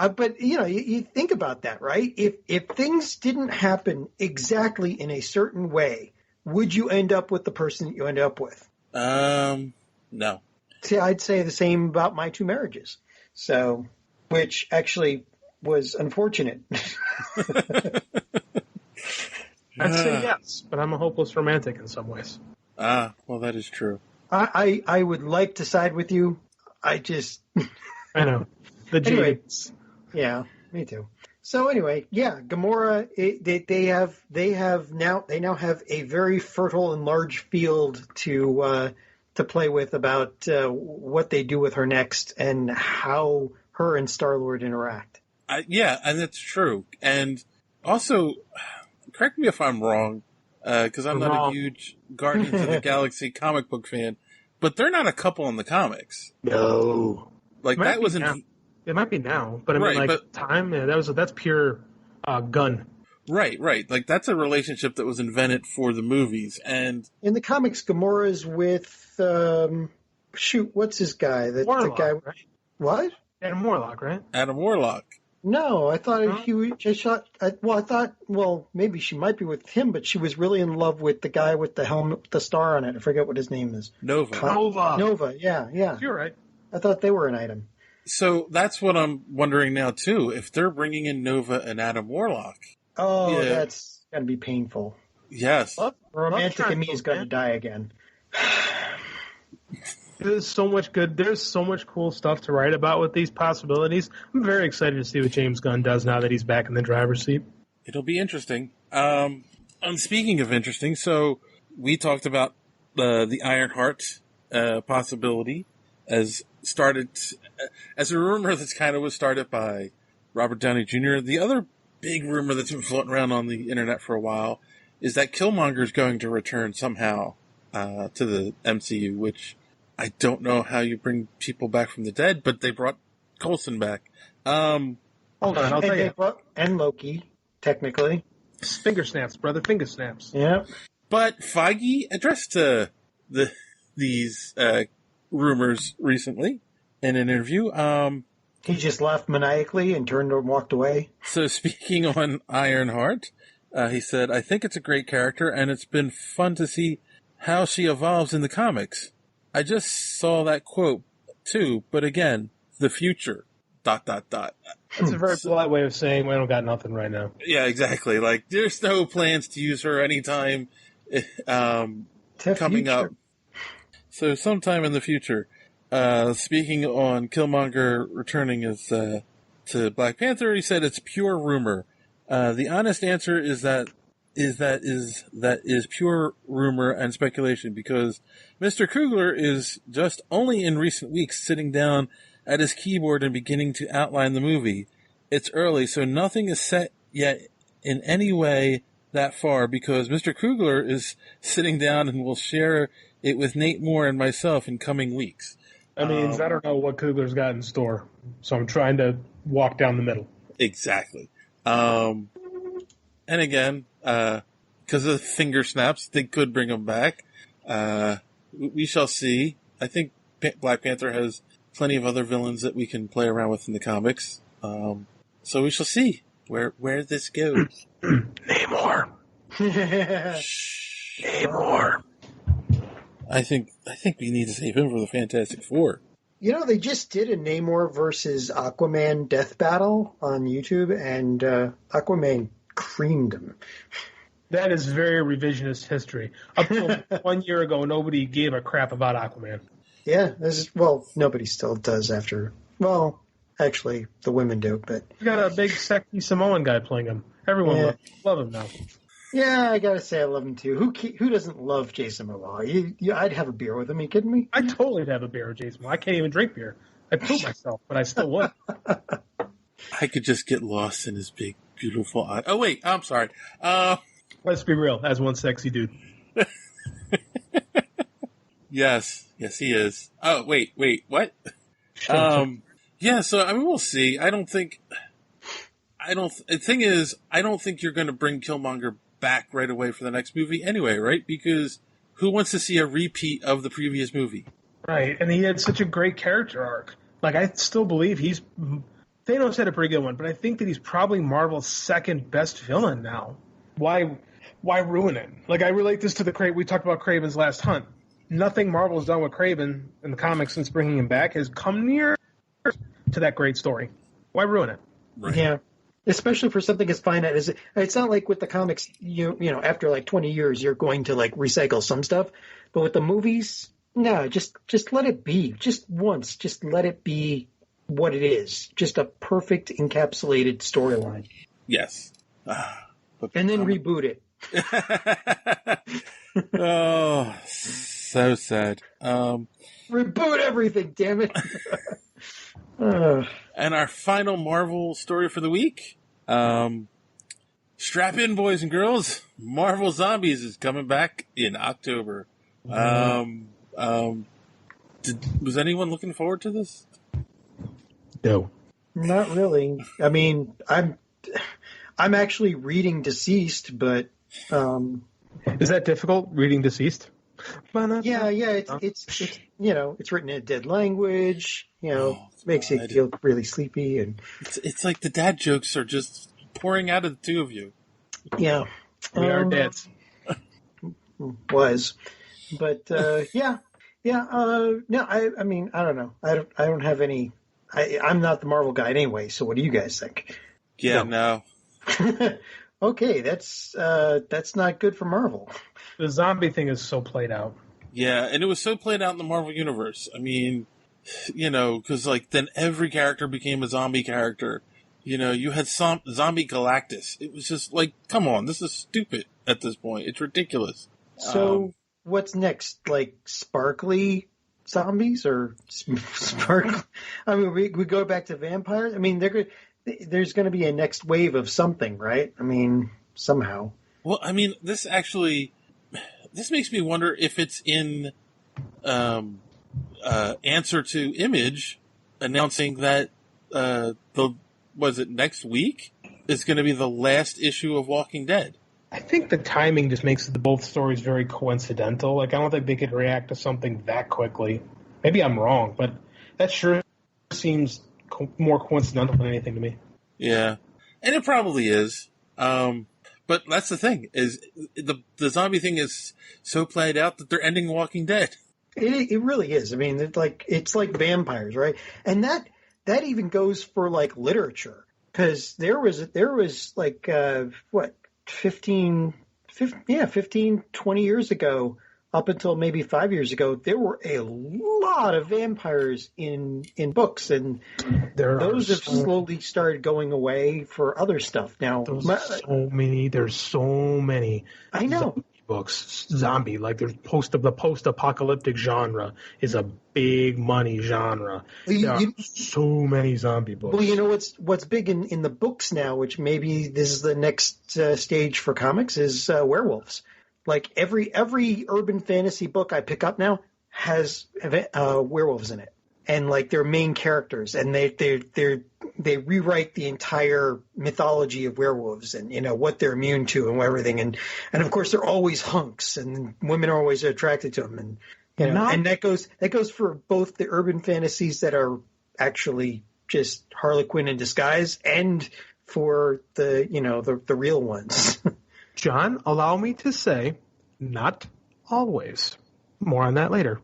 but you think about that, right? If things didn't happen exactly in a certain way, would you end up with the person that you end up with? No. See, I'd say the same about my 2 marriages. So, which actually was unfortunate. I'd say yes, but I'm a hopeless romantic in some ways. Well, that is true. I would like to side with you. I know. The Jades. Yeah, me too. So anyway, yeah, Gamora, they now have a very fertile and large field to play with about what they do with her next and how her and Star-Lord interact. Yeah, and that's true. And also, correct me if I'm wrong, because I'm not a huge Guardians of the Galaxy comic book fan, but they're not a couple in the comics. No. Like, that wasn't... It might be now, but I mean, time, that's pure gun. Right. Like, that's a relationship that was invented for the movies, and... In the comics, Gamora's with, what's his guy? Warlock, the guy... Right? What? Adam Warlock, right? Adam Warlock. No, I thought maybe she might be with him, but she was really in love with the guy with the helmet with the star on it. I forget what his name is. Nova, yeah. You're right. I thought they were an item. So that's what I'm wondering now, too. If they're bringing in Nova and Adam Warlock. Oh, yeah. That's going to be painful. Yes. Romantic in me is going to die again. There's so much cool stuff to write about with these possibilities. I'm very excited to see what James Gunn does now that he's back in the driver's seat. It'll be interesting. And speaking of interesting, so we talked about the Ironheart possibility as a rumor that's kind of was started by Robert Downey Jr. The other big rumor that's been floating around on the internet for a while is that Killmonger is going to return somehow to the MCU, which I don't know how you bring people back from the dead, but they brought Coulson back. Hold on, I'll tell you. And Loki, technically. Finger snaps, brother, finger snaps. Yeah. But Feige addressed these rumors recently in an interview. He just laughed maniacally and turned and walked away. So speaking on Ironheart, he said, "I think it's a great character, and it's been fun to see how she evolves in the comics. I just saw that quote, too, but again, the future, ... That's a very polite way of saying, we don't got nothing right now. Yeah, exactly. Like, there's no plans to use her anytime coming up. So sometime in the future. Speaking on Killmonger returning as to Black Panther, he said it's pure rumor. The honest answer is that is pure rumor and speculation, because Mr. Coogler is just only in recent weeks sitting down at his keyboard and beginning to outline the movie. It's early, so nothing is set yet in any way that far because Mr. Kugler is sitting down and will share it with Nate Moore and myself in coming weeks. I mean, I don't know what Kugler's got in store, so I'm trying to walk down the middle. Exactly. And again, because of finger snaps, they could bring him back. We shall see. I think Black Panther has plenty of other villains that we can play around with in the comics. So we shall see where this goes. Namor. Namor. I think we need to save him for the Fantastic Four. You know, they just did a Namor versus Aquaman death battle on YouTube, and Aquaman creamed him. That is very revisionist history. Up until 1 year ago, nobody gave a crap about Aquaman. Yeah, nobody still does after. Well, actually, the women do, but You got a big, sexy Samoan guy playing him. Everyone love him now. yeah, I gotta say I love him too. Who doesn't love Jason Momoa? I'd have a beer with him. Are you kidding me? I totally would have a beer with Jason Momoa. I can't even drink beer. I poop myself, but I still would. I could just get lost in his big, beautiful eye. Oh, wait, I'm sorry. Let's be real. As one sexy dude. Yes, he is. Oh, wait, what? Yeah, so I mean, we'll see. The thing is, I don't think you're going to bring Killmonger back right away for the next movie anyway, right? Because who wants to see a repeat of the previous movie? Right, and he had such a great character arc. Like, I still believe Thanos had a pretty good one, but I think that he's probably Marvel's second best villain now. Why ruin it? Like, I relate this to we talked about Kraven's Last Hunt. Nothing Marvel's done with Kraven in the comics since bringing him back has come near to that great story. Why ruin it? Right. Yeah. Especially for something as finite as it's not like with the comics, you know, after like 20 years, you're going to like recycle some stuff. But with the movies, no, just let it be. Just once, just let it be what it is. Just a perfect encapsulated storyline. Yes. And then reboot it. Oh, so sad. Reboot everything, damn it. And our final Marvel story for the week. Strap in, boys and girls. Marvel Zombies is coming back in October. Was anyone looking forward to this? No. Not really. I mean, I'm actually reading Deceased, but is that difficult, reading Deceased? Yeah, it's you know, it's written in a dead language, you know, makes you feel really sleepy, and it's like the dad jokes are just pouring out of the two of you. Yeah. We are dads. Was. But no, I mean, I don't know. I don't have any I'm not the Marvel guy anyway, so what do you guys think? Yeah, no. Okay, that's not good for Marvel. The zombie thing is so played out. Yeah, and it was so played out in the Marvel Universe. I mean, you know, because like then every character became a zombie character. You know, you had Zombie Galactus. It was just like, come on, this is stupid at this point. It's ridiculous. So what's next? Like sparkly zombies or sparkly? I mean, we go back to vampires. I mean, there's going to be a next wave of something, right? I mean, somehow. Well, I mean, this makes me wonder if it's in answer to Image announcing that was it next week is going to be the last issue of Walking Dead. I think the timing just makes both stories very coincidental. Like, I don't think they could react to something that quickly. Maybe I'm wrong, but that sure seems more coincidental than anything to me. Yeah, and it probably is. But that's the thing, is the zombie thing is so played out that they're ending Walking Dead. It really is. I mean, it's like vampires, right? And that even goes for like literature, because there was like 15, 20 years ago, up until maybe 5 years ago, there were a lot of vampires in books, and those have slowly started going away for other stuff now. There's so many. I know. books. Zombie, like the post-apocalyptic genre is a big money genre. There are so many zombie books. Well, you know what's big in the books now, which maybe this is the next stage for comics, is werewolves. Like every urban fantasy book I pick up now has werewolves in it, and like they're main characters, and they rewrite the entire mythology of werewolves, and what they're immune to and everything, and of course they're always hunks, and women are always attracted to them, and and that goes for both the urban fantasies that are actually just Harlequin in disguise, and for the real ones. John, allow me to say, not always. More on that later.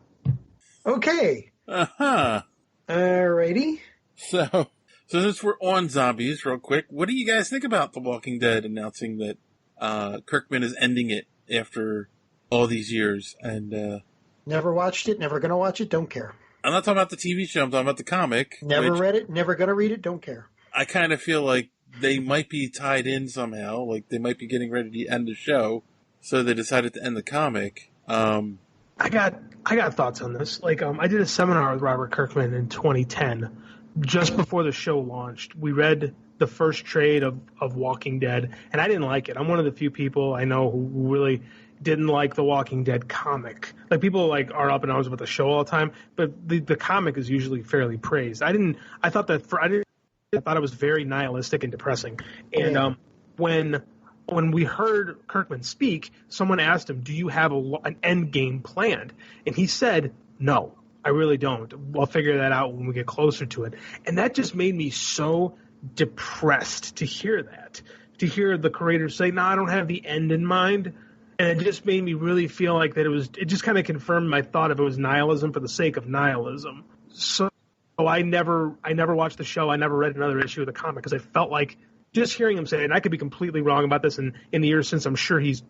Okay. Uh-huh. Alrighty. So since we're on zombies, real quick, what do you guys think about The Walking Dead announcing that Kirkman is ending it after all these years? And never watched it, never gonna watch it, don't care. I'm not talking about the TV show, I'm talking about the comic. Never read it, never gonna read it, don't care. I kind of feel like they might be tied in somehow, like they might be getting ready to end the show, so they decided to end the comic. I got thoughts on this. Like, I did a seminar with Robert Kirkman in 2010, just before the show launched. We read the first trade of Walking Dead, and I didn't like it. I'm one of the few people I know who really didn't like the Walking Dead comic. Like, people like are up in arms about the show all the time, but the comic is usually fairly praised. I thought it was very nihilistic and depressing. And when we heard Kirkman speak, someone asked him, do you have an end game planned? And he said, no, I really don't. I'll figure that out when we get closer to it. And that just made me so depressed to hear that, to hear the creator say, no, I don't have the end in mind. And it just made me really feel like that it just kind of confirmed my thought if it was nihilism for the sake of nihilism. So I never watched the show. I never read another issue of the comic because I felt like just hearing him say it, and I could be completely wrong about this, and in the years since I'm sure he's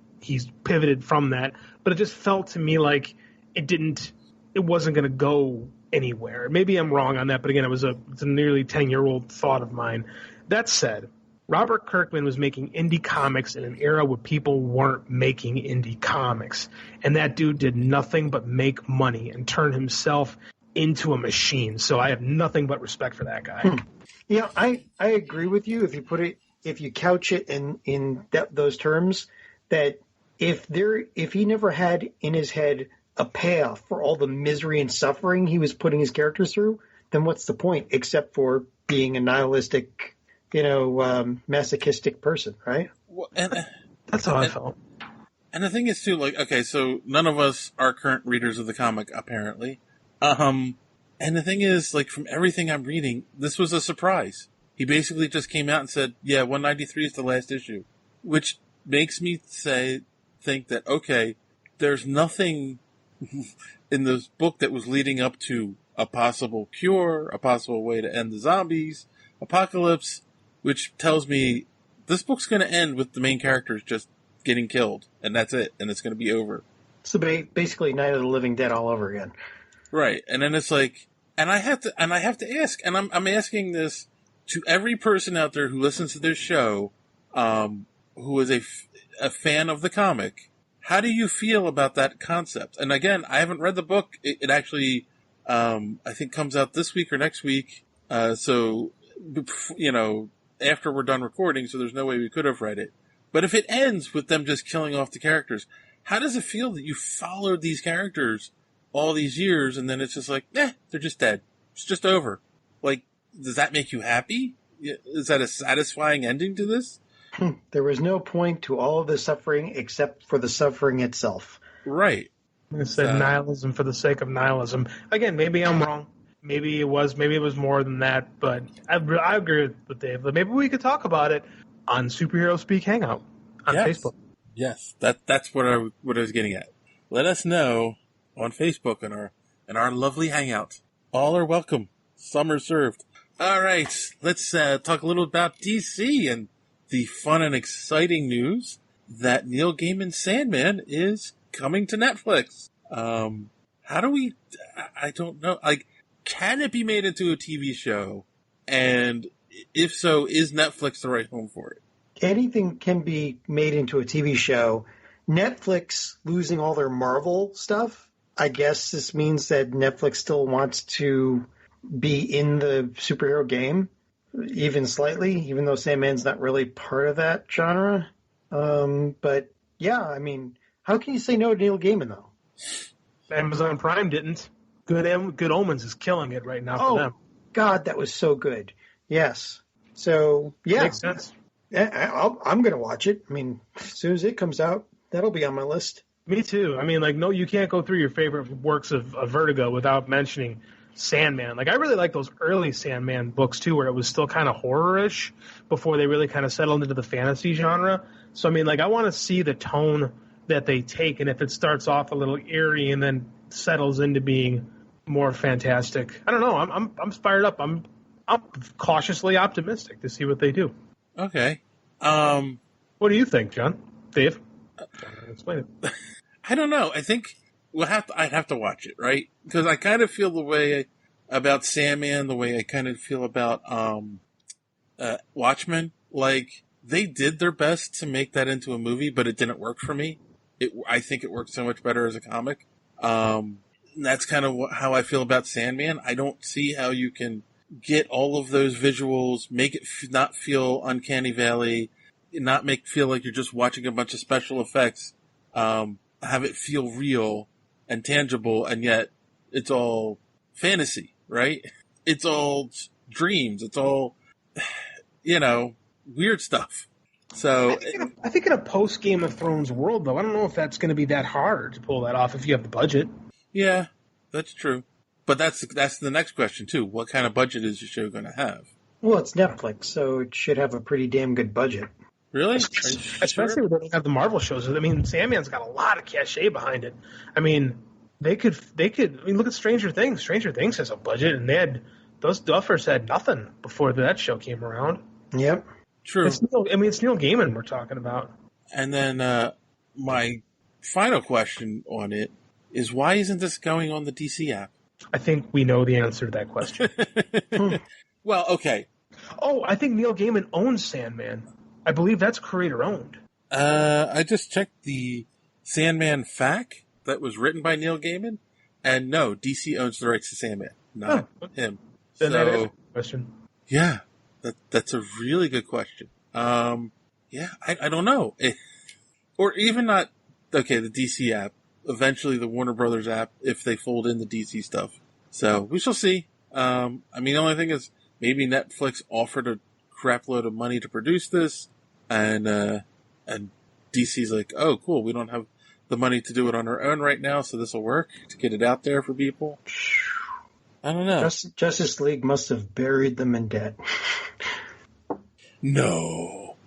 pivoted from that, but it just felt to me like it wasn't going to go anywhere. Maybe I'm wrong on that, but again, it's a nearly 10-year-old thought of mine. That said, Robert Kirkman was making indie comics in an era where people weren't making indie comics, and that dude did nothing but make money and turn himself into a machine. So I have nothing but respect for that guy. Yeah, I agree with you if you couch it in those terms, that if he never had in his head a payoff for all the misery and suffering he was putting his characters through, then what's the point except for being a nihilistic, masochistic person, right? Well, and that's how I felt. And the thing is too, like, okay, so none of us are current readers of the comic, apparently. And the thing is, like, from everything I'm reading, this was a surprise. He basically just came out and said, yeah, 193 is the last issue. Which makes me think that, okay, there's nothing in this book that was leading up to a possible cure, a possible way to end the zombies, apocalypse, which tells me this book's going to end with the main characters just getting killed, and that's it, and it's going to be over. So basically Night of the Living Dead all over again. Right, and then it's like, and I have to ask, and I'm asking this to every person out there who listens to this show, who is a fan of the comic. How do you feel about that concept? And again, I haven't read the book. It actually, I think, comes out this week or next week. So, after we're done recording, so there's no way we could have read it. But if it ends with them just killing off the characters, how does it feel that you followed these characters all these years, and then it's just like, they're just dead. It's just over. Like, does that make you happy? Is that a satisfying ending to this? There was no point to all of the suffering except for the suffering itself. Right. I said nihilism for the sake of nihilism. Again, maybe I'm wrong. Maybe it was more than that, but I agree with Dave. Maybe we could talk about it on Superhero Speak Hangout on Facebook. Yes, that's what I was getting at. Let us know on Facebook and our lovely hangout. All are welcome. Some are served. All right, let's talk a little about DC and the fun and exciting news that Neil Gaiman's Sandman is coming to Netflix. How do we? I don't know. Like, can it be made into a TV show? And if so, is Netflix the right home for it? Anything can be made into a TV show Netflix losing all their Marvel stuff, I guess this means that Netflix still wants to be in the superhero game, even slightly, even though Sandman's not really part of that genre. But yeah, I mean, how can you say no to Neil Gaiman, though? Amazon Prime didn't. Good Omens is killing it right now for them. God, that was so good. Yes. So, yeah. Makes sense. I'm going to watch it. I mean, as soon as it comes out, that'll be on my list. Me too. I mean, like, no, you can't go through your favorite works of Vertigo without mentioning Sandman. Like, I really like those early Sandman books, too, where it was still kind of horror-ish before they really kind of settled into the fantasy genre. So, I mean, like, I want to see the tone that they take, and if it starts off a little eerie and then settles into being more fantastic. I don't know. I'm fired up. I'm cautiously optimistic to see what they do. Okay. What do you think, John? Dave? Explain it. I don't know. I think I'd have to watch it, right? Because I kind of feel the way about Sandman, the way I kind of feel about Watchmen. Like, they did their best to make that into a movie, but it didn't work for me. I think it worked so much better as a comic. That's kind of how I feel about Sandman. I don't see how you can get all of those visuals, make it not feel Uncanny Valley, not feel like you're just watching a bunch of special effects, have it feel real and tangible, and yet it's all fantasy, right? It's all dreams. It's all, weird stuff. So I think in a post Game of Thrones world, though, I don't know if that's going to be that hard to pull that off if you have the budget. Yeah, that's true. But that's the next question, too. What kind of budget is your show going to have? Well, it's Netflix, so it should have a pretty damn good budget. Really? Especially when they don't have the Marvel shows. I mean, Sandman's got a lot of cachet behind it. I mean, they could. I mean, look at Stranger Things. Stranger Things has a budget, and those duffers had nothing before that show came around. Yep. True. It's Neil Gaiman we're talking about. And then my final question on it is, why isn't this going on the DC app? I think we know the answer to that question. Well, okay. Oh, I think Neil Gaiman owns Sandman. I believe that's creator-owned. I just checked the Sandman FAQ that was written by Neil Gaiman, and no, DC owns the rights to Sandman, not him. Then that is a question. Yeah, that's a really good question. Yeah, I don't know. Or even not, okay, the DC app, eventually the Warner Brothers app, if they fold in the DC stuff. So, we shall see. I mean, the only thing is, maybe Netflix offered a crap load of money to produce this, and DC's like, oh, cool, we don't have the money to do it on our own right now, so this will work to get it out there for people. I don't know. Justice League must have buried them in debt. No.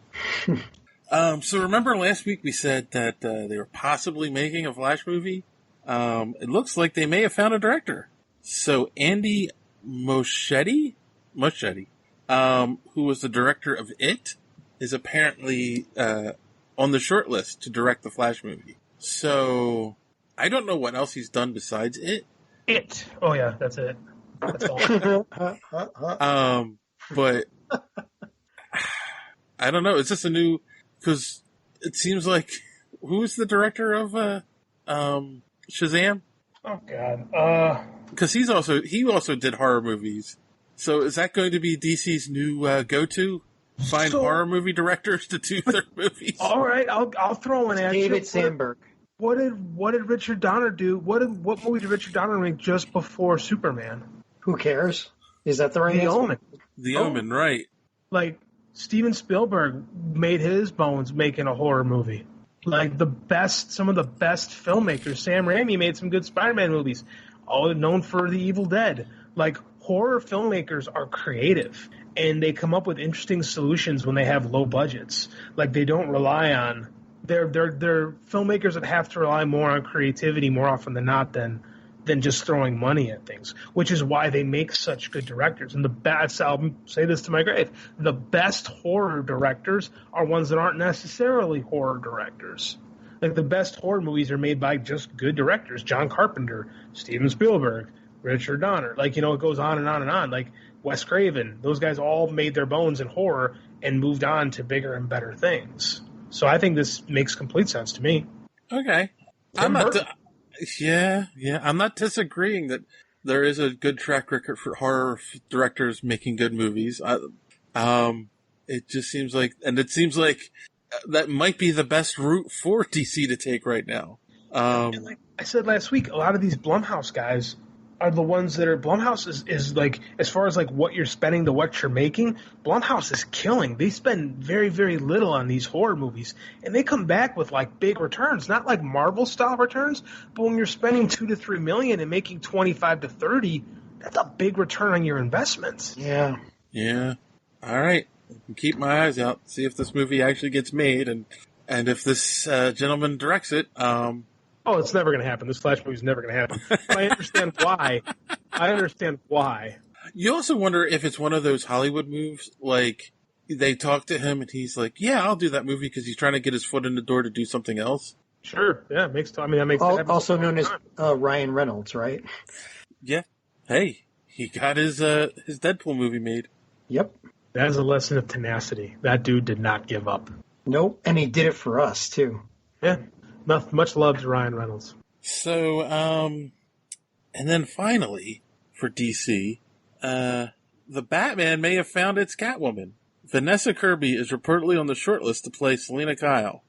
So remember last week we said that they were possibly making a Flash movie? It looks like they may have found a director. So Andy Muschietti, who was the director of It, is apparently on the short list to direct the Flash movie. So I don't know what else he's done besides It. It. Oh yeah, that's it. That's all. But I don't know. Is this a new? Because it seems like who's the director of Shazam? Oh God. Because he also did horror movies. So is that going to be DC's new go-to? Find horror movie directors to do their movies. All right, I'll throw one at David Sandberg. What did Richard Donner do? What movie did Richard Donner make just before Superman? Who cares? Is that the right answer? Omen. The Omen, right? Like Steven Spielberg made his bones making a horror movie. Like some of the best filmmakers. Sam Raimi made some good Spider-Man movies, all known for The Evil Dead. Like horror filmmakers are creative and they come up with interesting solutions when they have low budgets. Like they don't rely on they're filmmakers that have to rely more on creativity more often than not than just throwing money at things, which is why they make such good directors. And I'll say this to my grave, the best horror directors are ones that aren't necessarily horror directors. Like the best horror movies are made by just good directors. John Carpenter, Steven Spielberg, Richard Donner. Like, it goes on and on and on. Like Wes Craven, those guys all made their bones in horror and moved on to bigger and better things. So I think this makes complete sense to me. Okay. Yeah. I'm not disagreeing that there is a good track record for horror directors making good movies. It just seems like that might be the best route for DC to take right now. And like I said last week, a lot of these Blumhouse guys are the ones that are Blumhouse is like, as far as like what you're spending to what you're making, Blumhouse is killing. They spend very, very little on these horror movies, and they come back with like big returns, not like Marvel style returns, but when you're spending $2 to $3 million and making 25 to 30, that's a big return on your investments. Yeah. All right. Keep my eyes out, see if this movie actually gets made, and if this gentleman directs it. Oh, it's never going to happen. This Flash movie is never going to happen. But I understand why. You also wonder if it's one of those Hollywood moves, like they talk to him and he's like, "Yeah, I'll do that movie," because he's trying to get his foot in the door to do something else. Sure, yeah, that makes also known as Ryan Reynolds, right? Yeah. Hey, he got his Deadpool movie made. Yep. That is a lesson of tenacity. That dude did not give up. Nope, and he did it for us too. Yeah. Much love to Ryan Reynolds. So, and then finally, for DC, the Batman may have found its Catwoman. Vanessa Kirby is reportedly on the shortlist to play Selena Kyle.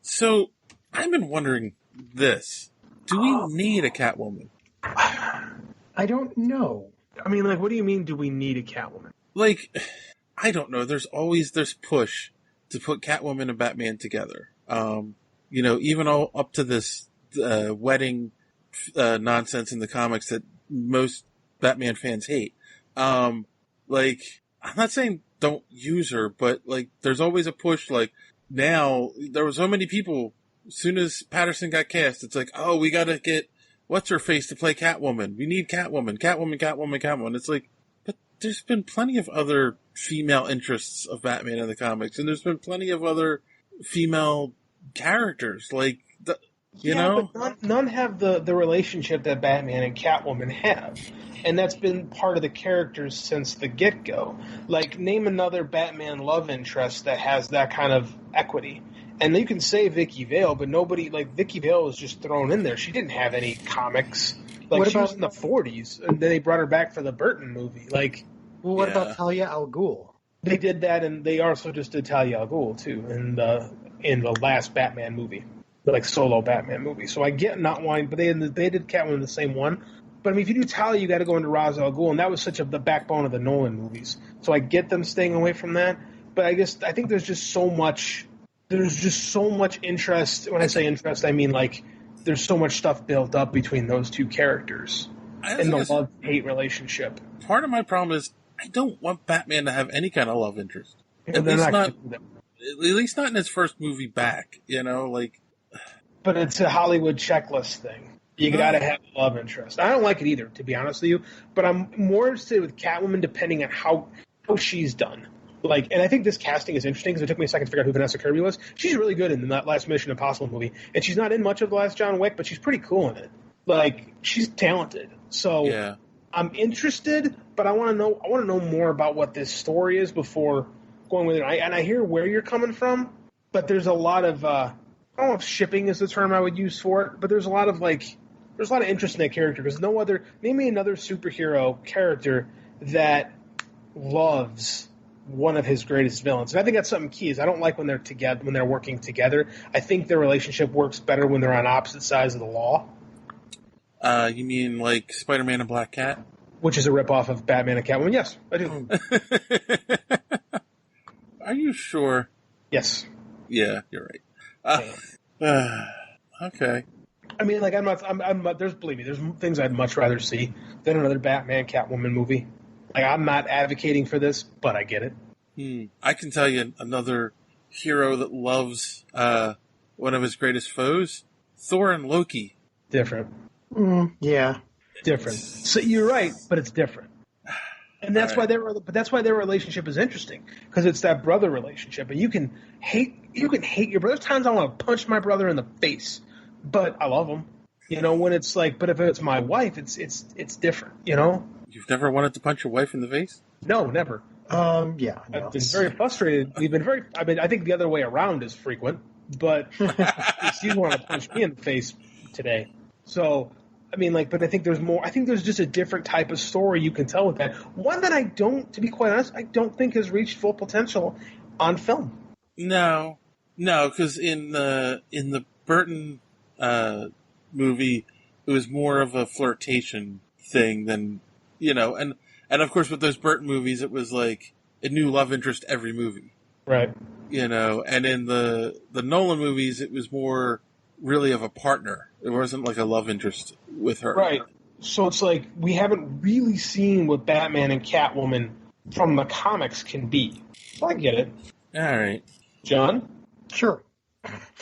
So, I've been wondering this. Do we need a Catwoman? I don't know. I mean, like, what do you mean, do we need a Catwoman? Like, I don't know. There's always this push to put Catwoman and Batman together. Even all up to this wedding nonsense in the comics that most Batman fans hate. Like, I'm not saying don't use her, but like, there's always a push. Like, now there were so many people. As soon as Patterson got cast, it's like, oh, we got to get what's her face to play Catwoman. We need Catwoman. It's like, but there's been plenty of other female interests of Batman in the comics, and there's been plenty of other female characters, like, you know? But none have the relationship that Batman and Catwoman have. And that's been part of the characters since the get-go. Like, name another Batman love interest that has that kind of equity. And you can say Vicky Vale, but nobody, like, Vicky Vale was just thrown in there. She didn't have any comics. Like, she was in the 40s, and then they brought her back for the Burton movie. Like, well, what about Talia al Ghul? They did that, and they also just did Talia al Ghul, too, in the last Batman movie. The, like, solo Batman movie. So I get not wanting, but they did Catwoman in the same one. But I mean, if you do Talia, you got to go into Ra's al Ghul, and that was the backbone of the Nolan movies. So I get them staying away from that. But I think there's just so much interest. When I say interest, I mean, like, there's so much stuff built up between those two characters and the love-hate relationship. Part of my problem is I don't want Batman to have any kind of love interest. Yeah, at least not in his first movie back, you know, like. But it's a Hollywood checklist thing. You got to have a love interest. I don't like it either, to be honest with you. But I'm more interested with Catwoman, depending on how she's done. Like, and I think this casting is interesting because it took me a second to figure out who Vanessa Kirby was. She's really good in that last Mission Impossible movie, and she's not in much of the last John Wick, but she's pretty cool in it. Like, she's talented. So yeah. I'm interested, but I want to know more about what this story is before going with it. And I hear where you're coming from, but there's a lot of I don't know if shipping is the term I would use for it, but there's a lot of interest in that character because name me another superhero character that loves one of his greatest villains. And I think that's something key is I don't like when they're together, when they're working together. I think their relationship works better when they're on opposite sides of the law. You mean like Spider-Man and Black Cat? Which is a ripoff of Batman and Catwoman. Yes, I do. Are you sure? Yes. Yeah, you're right. Okay. I mean, like, believe me, there's things I'd much rather see than another Batman Catwoman movie. Like, I'm not advocating for this, but I get it. I can tell you another hero that loves one of his greatest foes, Thor and Loki. Different. Yeah. Different. So you're right, but it's different. And that's why their relationship is interesting because it's that brother relationship. And you can hate your brother. There's times I want to punch my brother in the face, but I love him. You know, when it's like, but if it's my wife, it's different. You know. You've never wanted to punch your wife in the face? No, never. Yeah. No. I've been very frustrated. I think the other way around is frequent. but DC's wanted to punch me in the face today. So, I mean, like, but I think there's more. I think there's just a different type of story you can tell with that. One that I don't, to be quite honest, I don't think has reached full potential on film. No, because in the Burton movie, it was more of a flirtation thing than, and of course with those Burton movies, it was like a new love interest every movie. Right. And in the Nolan movies, it was more really of a partner. It wasn't like a love interest with her. Right. So it's like we haven't really seen what Batman and Catwoman from the comics can be. So I get it. All right. John? Sure.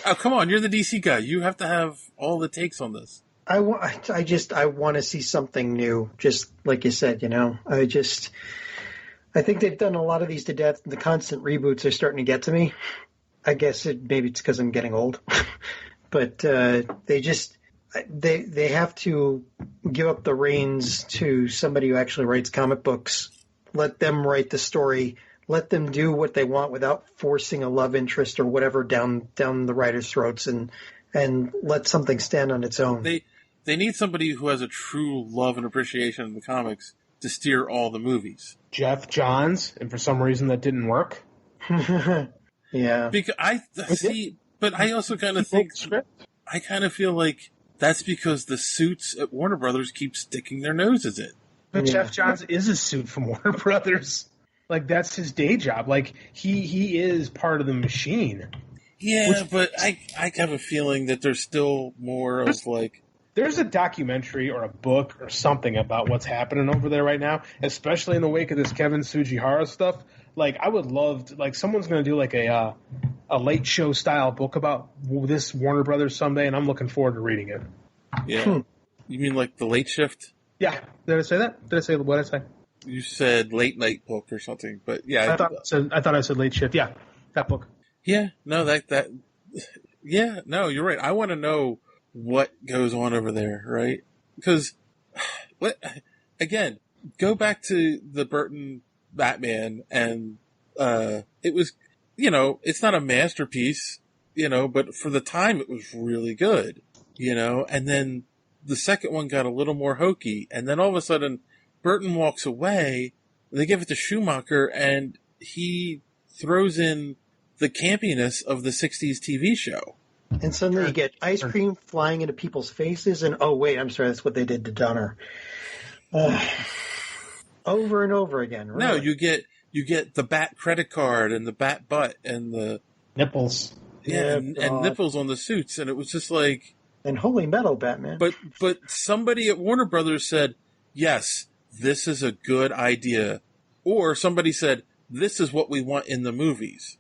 Oh, come on. You're the DC guy. You have to have all the takes on this. I want to see something new, just like you said, I think they've done a lot of these to death. The constant reboots are starting to get to me. I guess maybe it's because I'm getting old. But they have to give up the reins to somebody who actually writes comic books. Let them write the story. Let them do what they want without forcing a love interest or whatever down the writers' throats, and let something stand on its own. They need somebody who has a true love and appreciation of the comics to steer all the movies. Jeff Johns, and for some reason that didn't work. Yeah. Because but I also kind of think, I kind of feel like that's because the suits at Warner Brothers keep sticking their noses in. But Jeff Johns is a suit from Warner Brothers. Like, that's his day job. Like, he is part of the machine. Yeah, but I have a feeling that there's still more of, like... There's a documentary or a book or something about what's happening over there right now, especially in the wake of this Kevin Tsujihara stuff. Like, I would love to, like, someone's going to do, like, a late show style book about this Warner Brothers someday, and I'm looking forward to reading it. Yeah. You mean like The Late Shift? Yeah. Did I say that? Did I say what did I say? You said late night book or something, but yeah. I thought I said late shift. Yeah, that book. Yeah, no, yeah, no, you're right. I want to know what goes on over there, right? Because, again, go back to the Burton Batman, and it was, it's not a masterpiece, but for the time it was really good, and then the second one got a little more hokey, and then all of a sudden Burton walks away, they give it to Schumacher, and he throws in the campiness of the 60s TV show. And suddenly you get ice cream flying into people's faces, and oh wait, I'm sorry, that's what they did to Donner. Over and over again. Really. No, you get the Bat credit card and the Bat butt and the nipples. Yeah, and nipples on the suits, and it was just like... And holy metal, Batman. But somebody at Warner Brothers said, yes, this is a good idea. Or somebody said, this is what we want in the movies.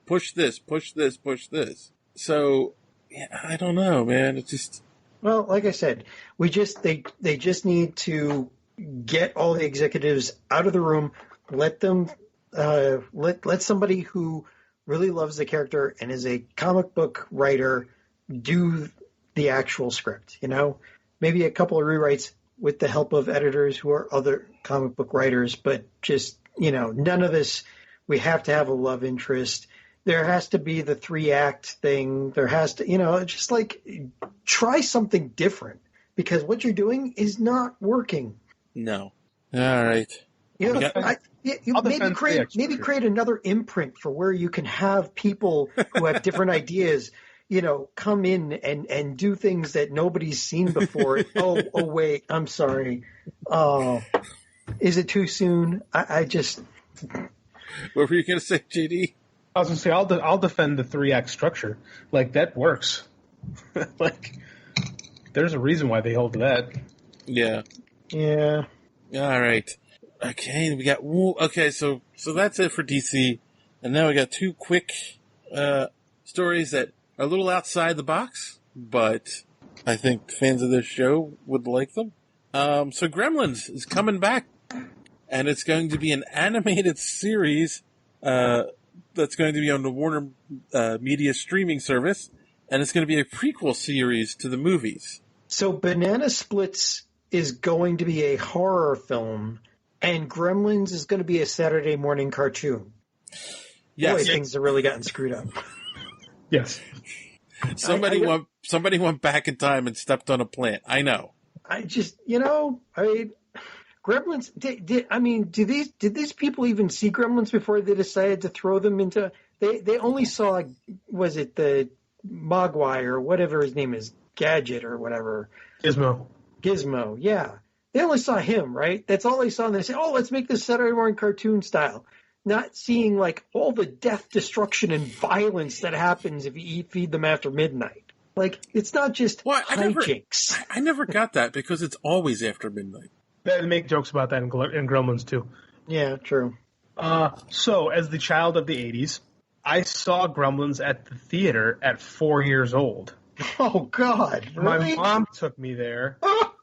Push this, push this, push this. So, yeah, I don't know, man. It's just... Well, like I said, they just need to get all the executives out of the room, let them, let somebody who really loves the character and is a comic book writer do the actual script, Maybe a couple of rewrites with the help of editors who are other comic book writers, but just, none of this, we have to have a love interest. There has to be the 3-act thing. There has to, just like try something different because what you're doing is not working. No. All right. Maybe create another imprint for where you can have people who have different ideas, come in and do things that nobody's seen before. Oh, wait, I'm sorry. Oh, is it too soon? I just... What were you going to say, JD? I was going to say, I'll defend the 3-act structure. Like, that works. Like, there's a reason why they hold to that. Yeah. Yeah. All right. Okay, we got... Okay, so that's it for DC. And now we got 2 quick stories that are a little outside the box, but I think fans of this show would like them. So Gremlins is coming back, and it's going to be an animated series that's going to be on the Warner Media streaming service, and it's going to be a prequel series to the movies. So Banana Splits is going to be a horror film, and Gremlins is going to be a Saturday morning cartoon. Yes. Boy, things have really gotten screwed up. Yes. Somebody went back in time and stepped on a plant. I know. Gremlins. Did these people even see Gremlins before they decided to throw them into? They only saw, was it the Mogwai or whatever his name is, Gadget or whatever. Gizmo. Yeah. They only saw him, right? That's all they saw, and they said, "Oh, let's make this Saturday morning cartoon style." Not seeing like all the death, destruction, and violence that happens if you feed them after midnight. Like, it's not just hijinks. I never got that because it's always after midnight. They make jokes about that in Gremlins too. Yeah, true. So, as the child of the 80s, I saw Gremlins at the theater at 4 years old. Oh, God. Really? My mom took me there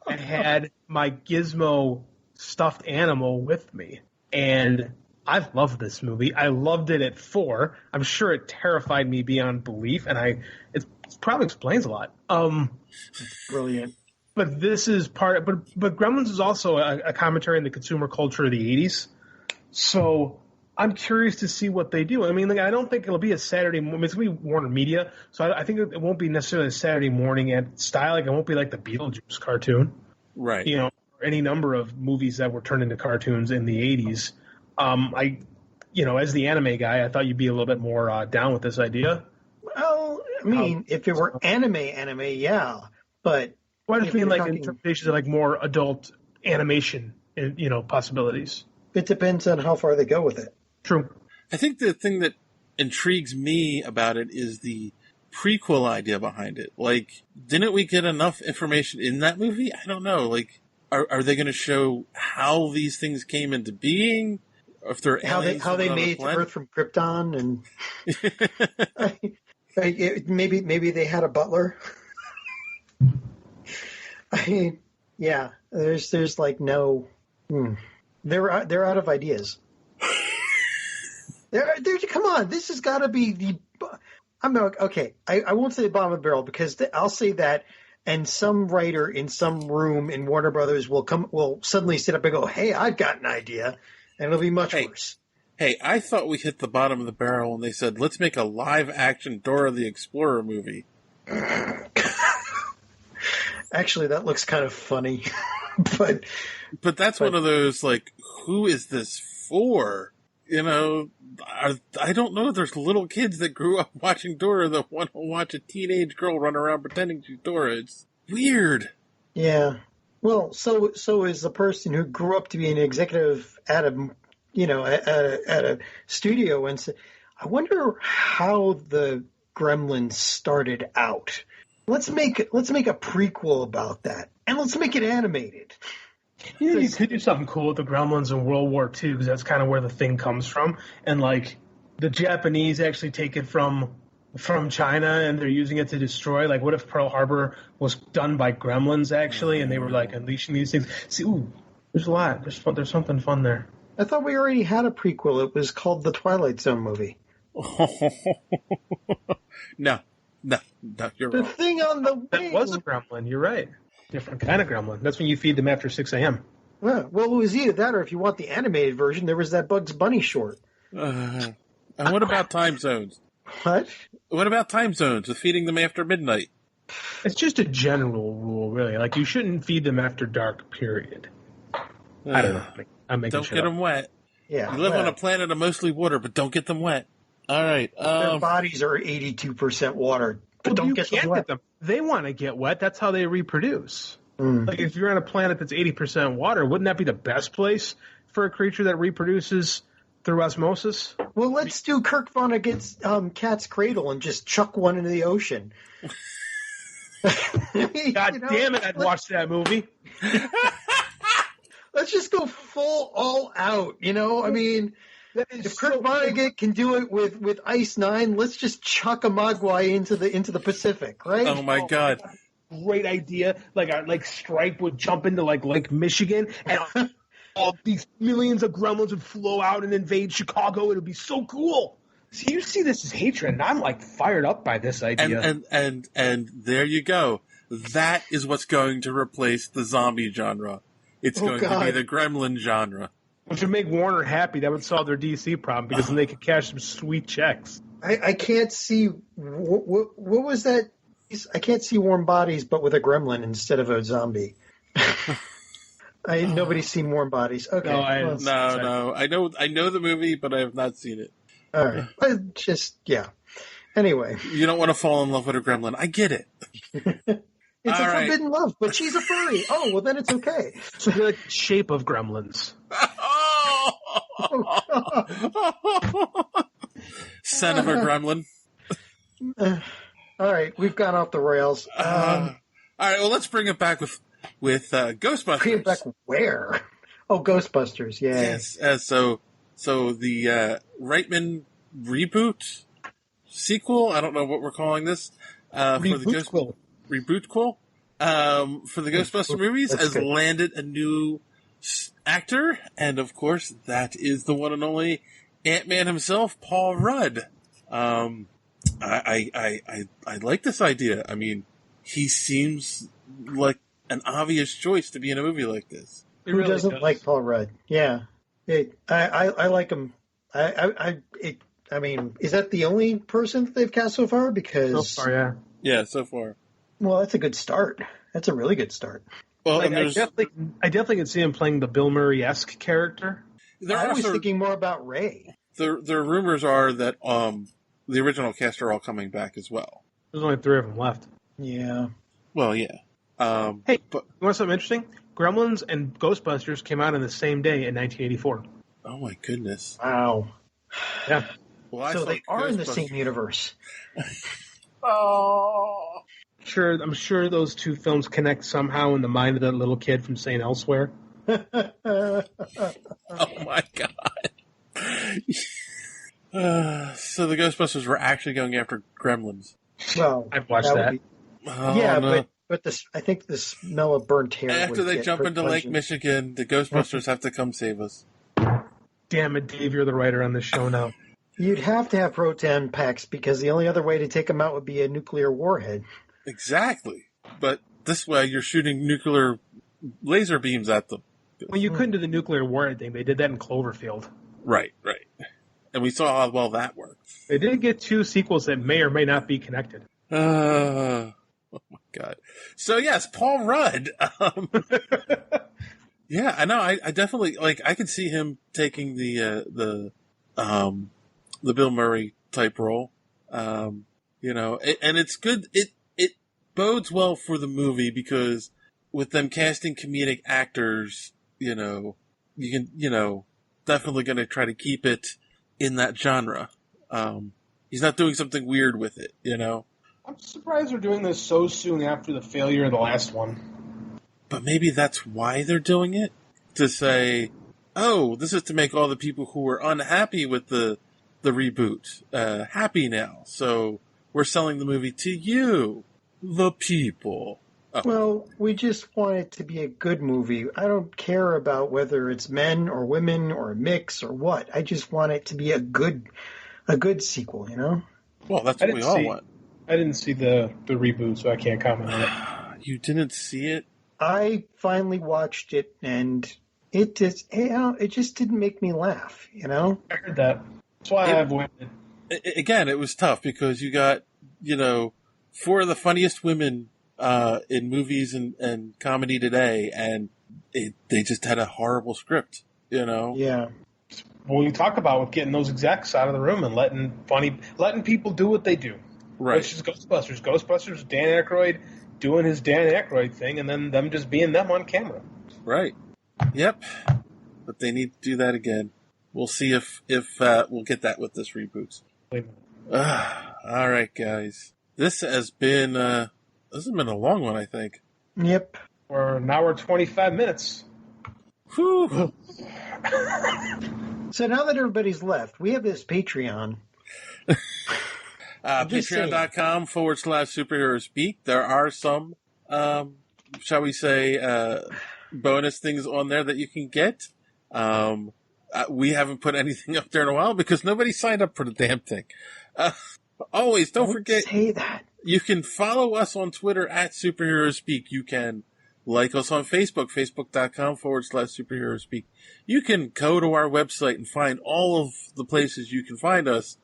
and had my Gizmo stuffed animal with me. And I loved this movie. I loved it at 4. I'm sure it terrified me beyond belief, and it probably explains a lot. Brilliant. But this is but Gremlins is also a commentary on the consumer culture of the 80s. So I'm curious to see what they do. I mean, I don't think it'll be a Saturday morning. It's going to be Warner Media, so I think it won't be necessarily a Saturday morning at style. Like, it won't be like the Beetlejuice cartoon. Right. Or any number of movies that were turned into cartoons in the 80s. As the anime guy, I thought you'd be a little bit more down with this idea. Well, I mean, if it were anime, yeah. But what if you like interpretations of like more adult animation, possibilities? It depends on how far they go with it. True. I think the thing that intrigues me about it is the prequel idea behind it. Like, didn't we get enough information in that movie? I don't know. Like, are they going to show how these things came into being? If they're how they made it to Earth from Krypton, and maybe they had a butler. Yeah. There's like no. They're out of ideas. Come on, this has got to be the. I won't say the bottom of the barrel because I'll say that, and some writer in some room in Warner Brothers will suddenly sit up and go, "Hey, I've got an idea," and it'll be much worse. Hey, I thought we hit the bottom of the barrel when they said, "Let's make a live-action Dora the Explorer movie." Actually, that looks kind of funny, but that's one of those like, who is this for? I don't know. There's little kids that grew up watching Dora that want to watch a teenage girl run around pretending she's Dora. It's weird. Yeah. Well, so is the person who grew up to be an executive at a studio, and I wonder how the Gremlins started out. Let's make a prequel about that, and let's make it animated. You could do something cool with the Gremlins in World War II, because that's kind of where the thing comes from. And, like, the Japanese actually take it from China, and they're using it to destroy. Like, what if Pearl Harbor was done by Gremlins, actually, and they were, like, unleashing these things? See, there's a lot. There's something fun there. I thought we already had a prequel. It was called the Twilight Zone movie. No, you're wrong. The thing on the wing. That was a gremlin. You're right. Different kind of gremlin. That's when you feed them after 6 a.m. Well, it was either that or if you want the animated version, there was that Bugs Bunny short. And what about time zones? What? What about time zones with feeding them after midnight? It's just a general rule, really. Like, you shouldn't feed them after dark, period. I don't know. I'm making Don't get them wet. Yeah. You live on a planet of mostly water, but don't get them wet. All right. Their bodies are 82% water, but don't get them wet. They want to get wet. That's how they reproduce. Mm. Like, if you're on a planet that's 80% water, wouldn't that be the best place for a creature that reproduces through osmosis? Well, let's do Kirk Vonnegut's Cat's Cradle and just chuck one into the ocean. God damn it, I'd watch that movie. Let's just go full all out, I mean, if Kirk Vonnegut can do it with Ice Nine, let's just chuck a Mogwai into the Pacific, right? Oh my God. Great idea. Like Stripe would jump into like Lake Michigan and all these millions of gremlins would flow out and invade Chicago. It would be so cool. So you see this as hatred, and I'm like fired up by this idea. And there you go. That is what's going to replace the zombie genre. It's going to be the gremlin genre. Which would make Warner happy. That would solve their DC problem because then they could cash some sweet checks. I can't see what was that? I can't see warm bodies, but with a gremlin instead of a zombie. Nobody's seen Warm Bodies. Okay. No. I know the movie, but I have not seen it. All right. Yeah. Anyway. You don't want to fall in love with a gremlin. I get it. It's a forbidden love, but she's a furry. Oh, well, then it's okay. So the shape of gremlins. Son of a gremlin. All right. We've gone off the rails. All right. Well, let's bring it back with Ghostbusters. Bring it back where? Oh, Ghostbusters. Yeah. Yes. So the Reitman reboot sequel. I don't know what we're calling this. For the Rebootquel. For the Ghostbuster movies has landed a new actor, and of course that is the one and only Ant-Man himself, Paul Rudd. I like this idea. I mean, he seems like an obvious choice to be in a movie like this. Who doesn't like Paul Rudd? Yeah, I like him. I mean, is that the only person that they've cast so far? Because so far, yeah, so far. Well, that's a good start. That's a really good start. Well, I definitely can see him playing the Bill Murray-esque character. I was thinking more about Ray. The rumors are that the original cast are all coming back as well. There's only 3 of them left. Yeah. Well, yeah. Hey, but you want something interesting? Gremlins and Ghostbusters came out on the same day in 1984. Oh my goodness! Wow. Yeah. Well, so they are in the same universe. Oh. I'm sure those 2 films connect somehow in the mind of that little kid from St. Elsewhere. Oh my god. So the Ghostbusters were actually going after Gremlins. Well, I've watched that. But I think the smell of burnt hair. After they jump into Lake Michigan, the Ghostbusters have to come save us. Damn it, Dave! You're the writer on this show now. You'd have to have proton packs because the only other way to take them out would be a nuclear warhead. Exactly, but this way you're shooting nuclear laser beams at them. Well, you couldn't do the nuclear warhead thing. They did that in Cloverfield. Right. And we saw how well that worked. They did get 2 sequels that may or may not be connected. Oh my god! So yes, Paul Rudd. Yeah, I know. I definitely I could see him taking the Bill Murray type role. And it's good. It bodes well for the movie because with them casting comedic actors, you can definitely going to try to keep it in that genre. He's not doing something weird with it, I'm surprised they're doing this so soon after the failure of the last one. But maybe that's why they're doing it? To say, oh, this is to make all the people who were unhappy with the reboot happy now. So we're selling the movie to you, the people. Oh. Well, we just want it to be a good movie. I don't care about whether it's men or women or a mix or what. I just want it to be a good sequel, Well, that's what we all want. I didn't see the reboot, so I can't comment on it. You didn't see it? I finally watched it, and it just didn't make me laugh, I heard that. That's why I avoided it. Again, it was tough because you got, 4 of the funniest women in movies and comedy today, and they just had a horrible script, Yeah. Well, you talk about with getting those execs out of the room and letting people do what they do. Right. Which is Ghostbusters. Ghostbusters, Dan Aykroyd doing his Dan Aykroyd thing, and then them just being them on camera. Right. Yep. But they need to do that again. We'll see if we'll get that with this reboot. All right, guys. This has been a long one, I think. Yep. For an hour 25 minutes. Whew. So now that everybody's left, we have this Patreon. Patreon.com/superhero speak. There are some, shall we say, bonus things on there that you can get. We haven't put anything up there in a while because nobody signed up for the damn thing. Always, don't forget. Say that. You can follow us on Twitter @Superhero Speak. You can like us on Facebook, facebook.com/Superhero Speak. You can go to our website and find all of the places you can find us.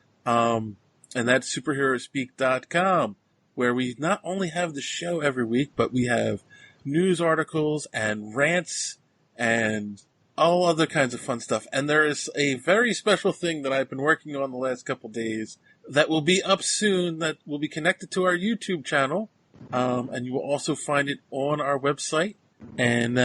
and that's superheroespeak.com, where we not only have the show every week, but we have news articles and rants and all other kinds of fun stuff. And there is a very special thing that I've been working on the last couple days that will be up soon, that will be connected to our YouTube channel. And you will also find it on our website. And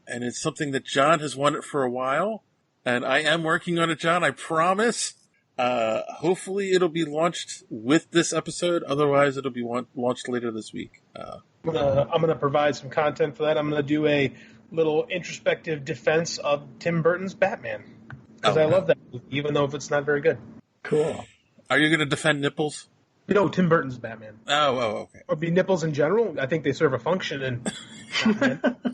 it's something that John has wanted for a while. And I am working on it, John, I promise. Hopefully it'll be launched with this episode. Otherwise, it'll be launched later this week. I'm gonna provide some content for that. I'm gonna do a little introspective defense of Tim Burton's Batman, because I love that movie, even though if it's not very good. Cool. Are you gonna defend nipples? No, Tim Burton's Batman. Oh, okay. Or be nipples in general. I think they serve a function in Batman.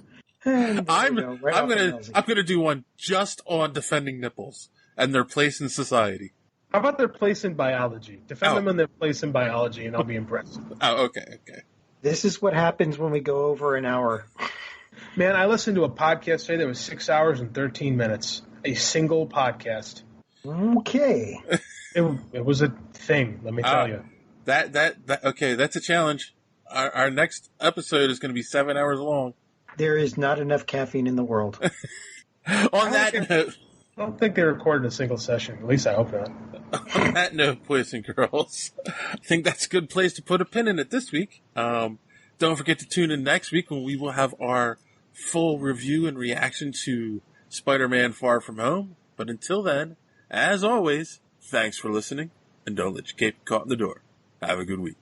I'm gonna do one just on defending nipples and their place in society. How about their place in biology? Defend them in their place in biology, and I'll be impressed. Oh, okay. This is what happens when we go over an hour. Man, I listened to a podcast today that was 6 hours and 13 minutes. A single podcast. Okay. It was a thing, let me tell you. Okay, that's a challenge. Our next episode is going to be 7 hours long. There is not enough caffeine in the world. On that note, I don't think they recorded a single session. At least I hope not. On that note, boys and girls, I think that's a good place to put a pin in it this week. Don't forget to tune in next week when we will have our full review and reaction to Spider-Man Far From Home. But until then, as always, thanks for listening, and don't let your cape get caught in the door. Have a good week.